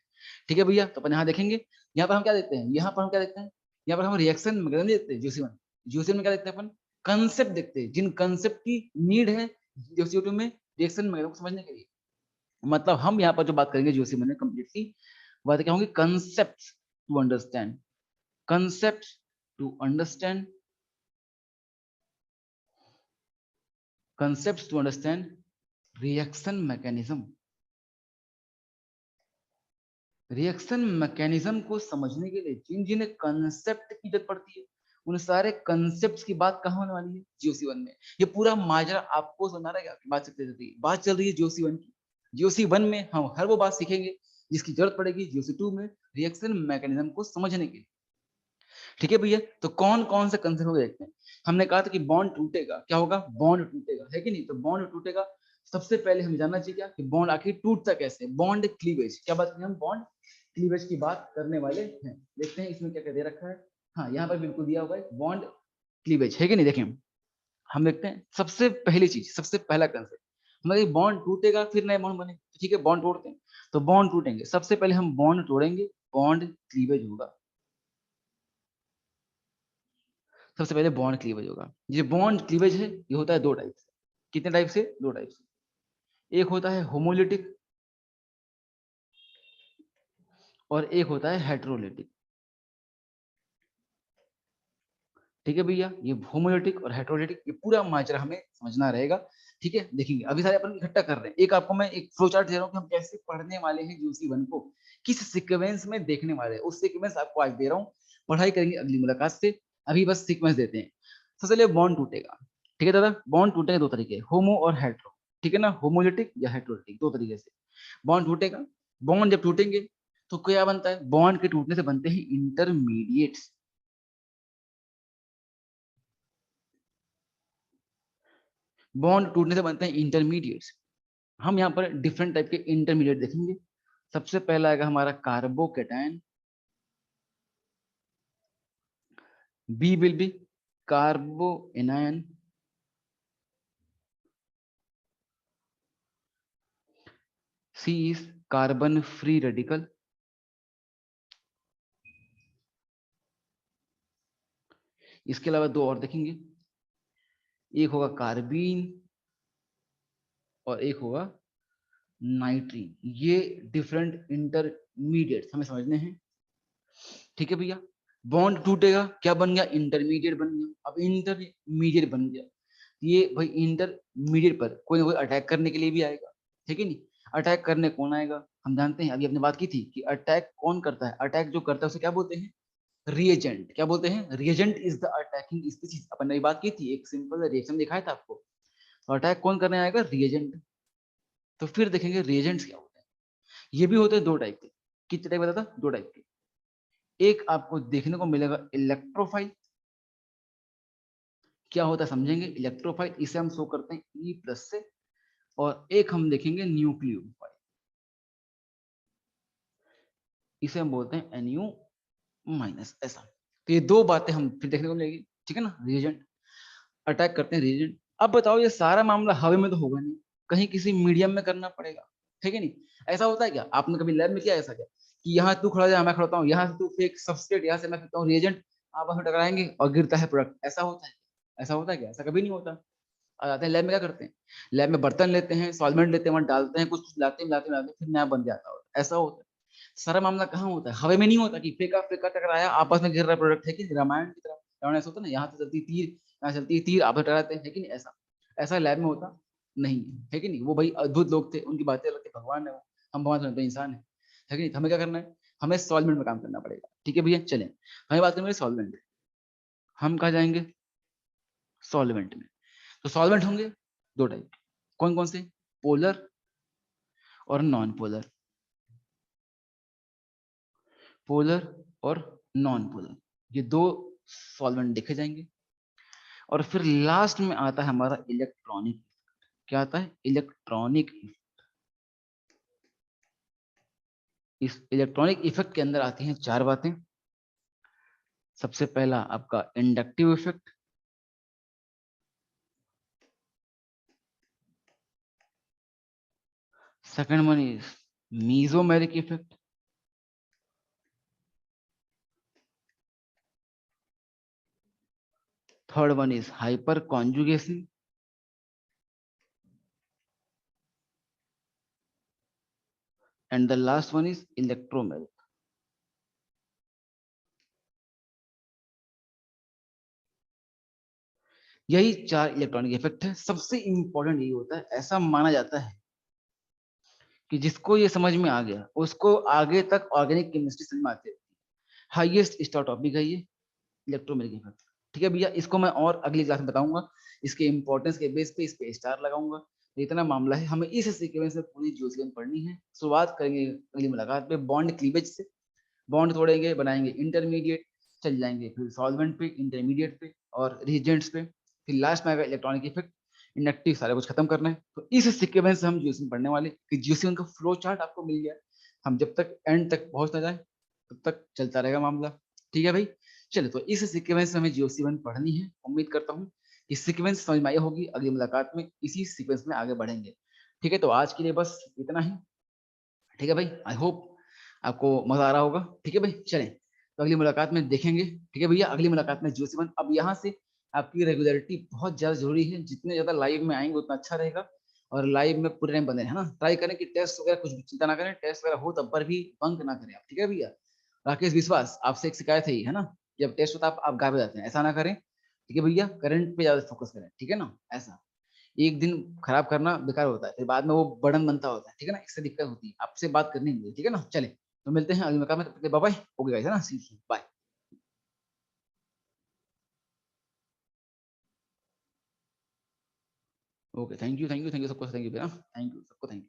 ठीक है भैया, तो अपन यहाँ देखेंगे, यहाँ पर हम क्या देखते हैं, यहाँ पर हम क्या देखते हैं, यहाँ पर हम रिएक्शन मैकेनिज्म देखते हैं जीओसी 1। जीओसी में क्या देखते हैं अपन, कंसेप्ट देखते हैं, जिन कंसेप्ट की नीड है जीओसी 2 में रिएक्शन मैकेनिज्म को समझने के लिए। मतलब हम यहाँ पर जो बात करेंगे जीओसी में कंप्लीटली, बात क्या होंगी, concept to understand, concept to understand, concepts to understand reaction mechanism। Reaction mechanism को समझने के लिए जिन जिन कंसेप्ट की जरूरत पड़ती है, उन सारे कंसेप्ट्स की बात कहाँ होने वाली है, जीओसी 1 में। ये पूरा माजरा आपको सुना रहेगा, बात बात चल रही है जीओसी 1 की। जीओसी 1 में हम हर वो बात सीखेंगे जिसकी जरूरत पड़ेगी जीओसी 2 में रिएक्शन मैकेनिज्म को समझने के लिए। ठीक है भैया, तो कौन कौन से कंसेप्ट हो देखते हैं। हमने कहा था कि बॉन्ड टूटेगा, क्या होगा, बॉन्ड टूटेगा, है कि नहीं, तो बॉन्ड टूटेगा। सबसे पहले हमें जानना चाहिए क्या कि बॉन्ड आखिर टूटता कैसे, बॉन्ड क्लीवेज, क्या बात करें हम, बॉन्ड क्लीवेज की बात करने वाले हैं। देखते हैं इसमें क्या क्या दे रखा है। हाँ, यहाँ पर बिल्कुल दिया हुआ है बॉन्ड क्लीवेज, है कि नहीं। देखें हम देखते हैं सबसे पहली चीज, सबसे पहला कंसेप्ट, मतलब बॉन्ड टूटेगा फिर नए बॉन्ड बने, ठीक है, बॉन्ड तोड़ते हैं तो बॉन्ड टूटेंगे, सबसे पहले हम बॉन्ड तोड़ेंगे, बॉन्ड क्लीवेज होगा। सबसे पहले बॉन्ड क्लीवेज होगा। ये बॉन्ड क्लीवेज है, ये होता है दो टाइप से। कितने टाइप से, दो टाइप से। एक होता है होमोलिटिक और एक होता है हेट्रोलिटिक। ठीक है भैया, ये होमोलिटिक और हेट्रोलिटिक, ये पूरा माजरा हमें समझना रहेगा। ठीक है, देखेंगे अभी सारे अपन इकट्ठा कर रहे हैं। एक आपको मैं एक फ्लो चार्ट दे रहा हूँ कि हम कैसे पढ़ने वाले हैं यूसी 1 को, किस सीक्वेंस में देखने वाले हैं, उस सीक्वेंस आपको आज दे रहा हूँ। पढ़ाई करेंगे अगली मुलाकात से, अभी बस सीक्वेंस देते हैं। सबसे पहले बॉन्ड टूटेगा, ठीक है दादा, बॉन्ड टूटेगा दो तरीके, होमो और हेट्रो, ठीक है ना, होमोलिटिक या हेट्रोलिटिक, दो तरीके से बॉन्ड टूटेगा। बॉन्ड जब टूटेंगे तो क्या बनता है, बॉन्ड के टूटने से बनते हैं इंटरमीडिएट्स। बॉन्ड टूटने से बनते हैं इंटरमीडिएट्स। हम यहाँ पर डिफरेंट टाइप के इंटरमीडिएट देखेंगे। सबसे पहला आएगा हमारा carbocation, B will be carbo anion, C is carbon free radical, इसके अलावा दो और देखेंगे, एक होगा कार्बीन और एक होगा नाइट्रीन। ये डिफरेंट इंटरमीडिएट हमें समझने हैं। ठीक है भैया, बॉन्ड टूटेगा, क्या बन गया, इंटरमीडिएट बन गया। अब इंटरमीडिएट बन गया, ये भाई इंटरमीडिएट पर कोई ना कोई अटैक करने के लिए भी आएगा, ठीक है नहीं। अटैक करने कौन आएगा, हम जानते हैं, अभी आपने बात की थी कि अटैक कौन करता है, अटैक जो करता है उसे क्या बोलते हैं, रिएजेंट क्या बोलते हैं? Reagent is the attacking species. अपन ने बात की थी, एक सिंपल रिएक्शन दिखाया था आपको, तो अटैक कौन करने आएगा? रिएजेंट। तो फिर देखेंगे रिएजेंट्स क्या होते हैं। ये भी होते हैं दो टाइप के। कितने टाइप बताया था? दो टाइप के। एक आपको देखने को मिलेगा इलेक्ट्रोफाइल। क्या होता है समझेंगे। इलेक्ट्रोफाइल इसे हम शो करते हैं ई प्लस से, और एक हम देखेंगे न्यूक्लियोफाइल, इसे हम बोलते हैं एनयू माइनस। ऐसा तो ये दो बातें हम फिर देखने को मिलेगी, ठीक है ना। रिएजेंट अटैक करते हैं रिएजेंट। अब बताओ ये सारा मामला हवा में तो होगा नहीं, कहीं किसी मीडियम में करना पड़ेगा, ठीक है नहीं। ऐसा होता है क्या? आपने कभी लैब में किया ऐसा क्या कि यहाँ तू खड़ा है मैं खड़ा हूँ, यहाँ से तू फेक सबस्ट्रेट, यहाँ से मैं फेंकता हूँ रिएजेंट, आपस में टकराएंगे और गिरता है प्रोडक्ट। ऐसा होता है? ऐसा होता है क्या? ऐसा कभी नहीं होता। आ जाते हैं लैब में, क्या करते हैं? लैब में बर्तन लेते हैं, सॉल्वेंट लेते हैं, वहां डालते हैं, कुछ कुछ लाते हैं, मिलाते मिलाते फिर नया बन जाता है। ऐसा होता है। सारा मामला कहाँ होता है? हवा में नहीं होता कि फेंका फेंका टकराया आपस में गिर रहा प्रोडक्ट, है कि नहीं? रामायण की तरह रामायण ऐसा होता है ना, यहाँ से चलती तीर, यहाँ चलती तीर, आप टकराते हैं, है कि नहीं? ऐसा ऐसा लैब में होता नहीं है कि नहीं। वो भाई अद्भुत लोग थे, उनकी बातें अलग थी, भगवान है वो, हम भगवान समझते हैं, इंसान है कि नहीं। हमें क्या करना है? हमें सॉल्वेंट में काम करना पड़ेगा, ठीक है भैया। चलें हमें बात करेंगे सॉल्वेंट। हम कहाँ जाएंगे? सॉल्वेंट में। तो सॉल्वेंट होंगे दो टाइप। कौन कौन से? पोलर और नॉन पोलर। पोलर और नॉन पोलर, ये दो सॉल्वेंट देखे जाएंगे। और फिर लास्ट में आता है हमारा इलेक्ट्रॉनिक। क्या आता है? इलेक्ट्रॉनिक। इस इलेक्ट्रॉनिक इफेक्ट के अंदर आती हैं चार बातें। सबसे पहला आपका inductive effect, second one is mesomeric effect, third one is hyper conjugation, and the last one is electromeric. यही चार इलेक्ट्रॉनिक इफेक्ट है। सबसे इंपॉर्टेंट यही होता है, ऐसा माना जाता है कि जिसको ये समझ में आ गया उसको आगे तक ऑर्गेनिक केमिस्ट्री समझ में आती है। हाईएस्ट स्टार टॉपिक है ये, इलेक्ट्रोमेरिक इफेक्ट। ठीक है भैया, इसको मैं और अगली क्लास में बताऊंगा, इसके इंपॉर्टेंस के बेस पे इस पे स्टार लगाऊंगा। तो इतना मामला है, हमें इस सीक्वेंस में पूरी ज्योतिषी पढ़नी है। शुरुआत करेंगे अगली मुलाकात पे बॉन्ड क्लीवेज से, बॉन्ड तोड़ेंगे, बनाएंगे इंटरमीडिएट, चल जाएंगे फिर सॉल्वेंट पे, इंटरमीडिएट पे और रिएजेंट्स पे, फिर लास्ट में आएगा इलेक्ट्रॉनिक इफेक्ट, इंडक्टिव, सारा कुछ खत्म करना है। तो इस सीक्वेंस से हम ज्यूसिंग पढ़ने वाले कि ज्यूसिंग का फ्लो चार्ट आपको मिल गया। हम जब तक एंड तक पहुंच ना जाए तब तक चलता रहेगा मामला, ठीक है भाई। चलिए, तो इस सीक्वेंस में हमें जीओसी 1 पढ़नी है। उम्मीद करता हूँ कि सीक्वेंस समझ में आई होगी। अगली मुलाकात में इसी सीक्वेंस में आगे बढ़ेंगे, ठीक है। तो आज के लिए बस इतना ही, ठीक है भाई। आई होप आपको मजा आ रहा होगा, ठीक है भाई। चलें, तो अगली मुलाकात में देखेंगे, ठीक है भैया। अगली मुलाकात में जीओसी 1। अब यहाँ से आपकी रेगुलरिटी बहुत ज्यादा जरूरी है, जितने ज्यादा लाइव में आएंगे उतना अच्छा रहेगा। और लाइव में पूरे टाइम बने, है ना। ट्राई करें कि टेस्ट वगैरह कुछ भी चिंता ना करें, टेस्ट वगैरह हो तब पर भी बंक ना करें आप, ठीक है भैया। राकेश विश्वास आपसे एक शिकायत है ना, जब टेस्ट होता है आप गायब हो जाते हैं, ऐसा ना करें, ठीक है भैया। करंट पे ज्यादा फोकस करें, ठीक है ना। ऐसा एक दिन खराब करना बेकार होता है, फिर बाद में वो बर्डन बनता होता है, ठीक है ना। इससे दिक्कत होती है, आपसे बात करनी नहीं, ठीक है ना। चले, तो मिलते हैं अगले मौका में, तब तक बाय बाय। ओके गाइस, है ना, see you, bye. Okay, thank you सबको, थैंक यू भैया, थैंक यू सबको, थैंक यू।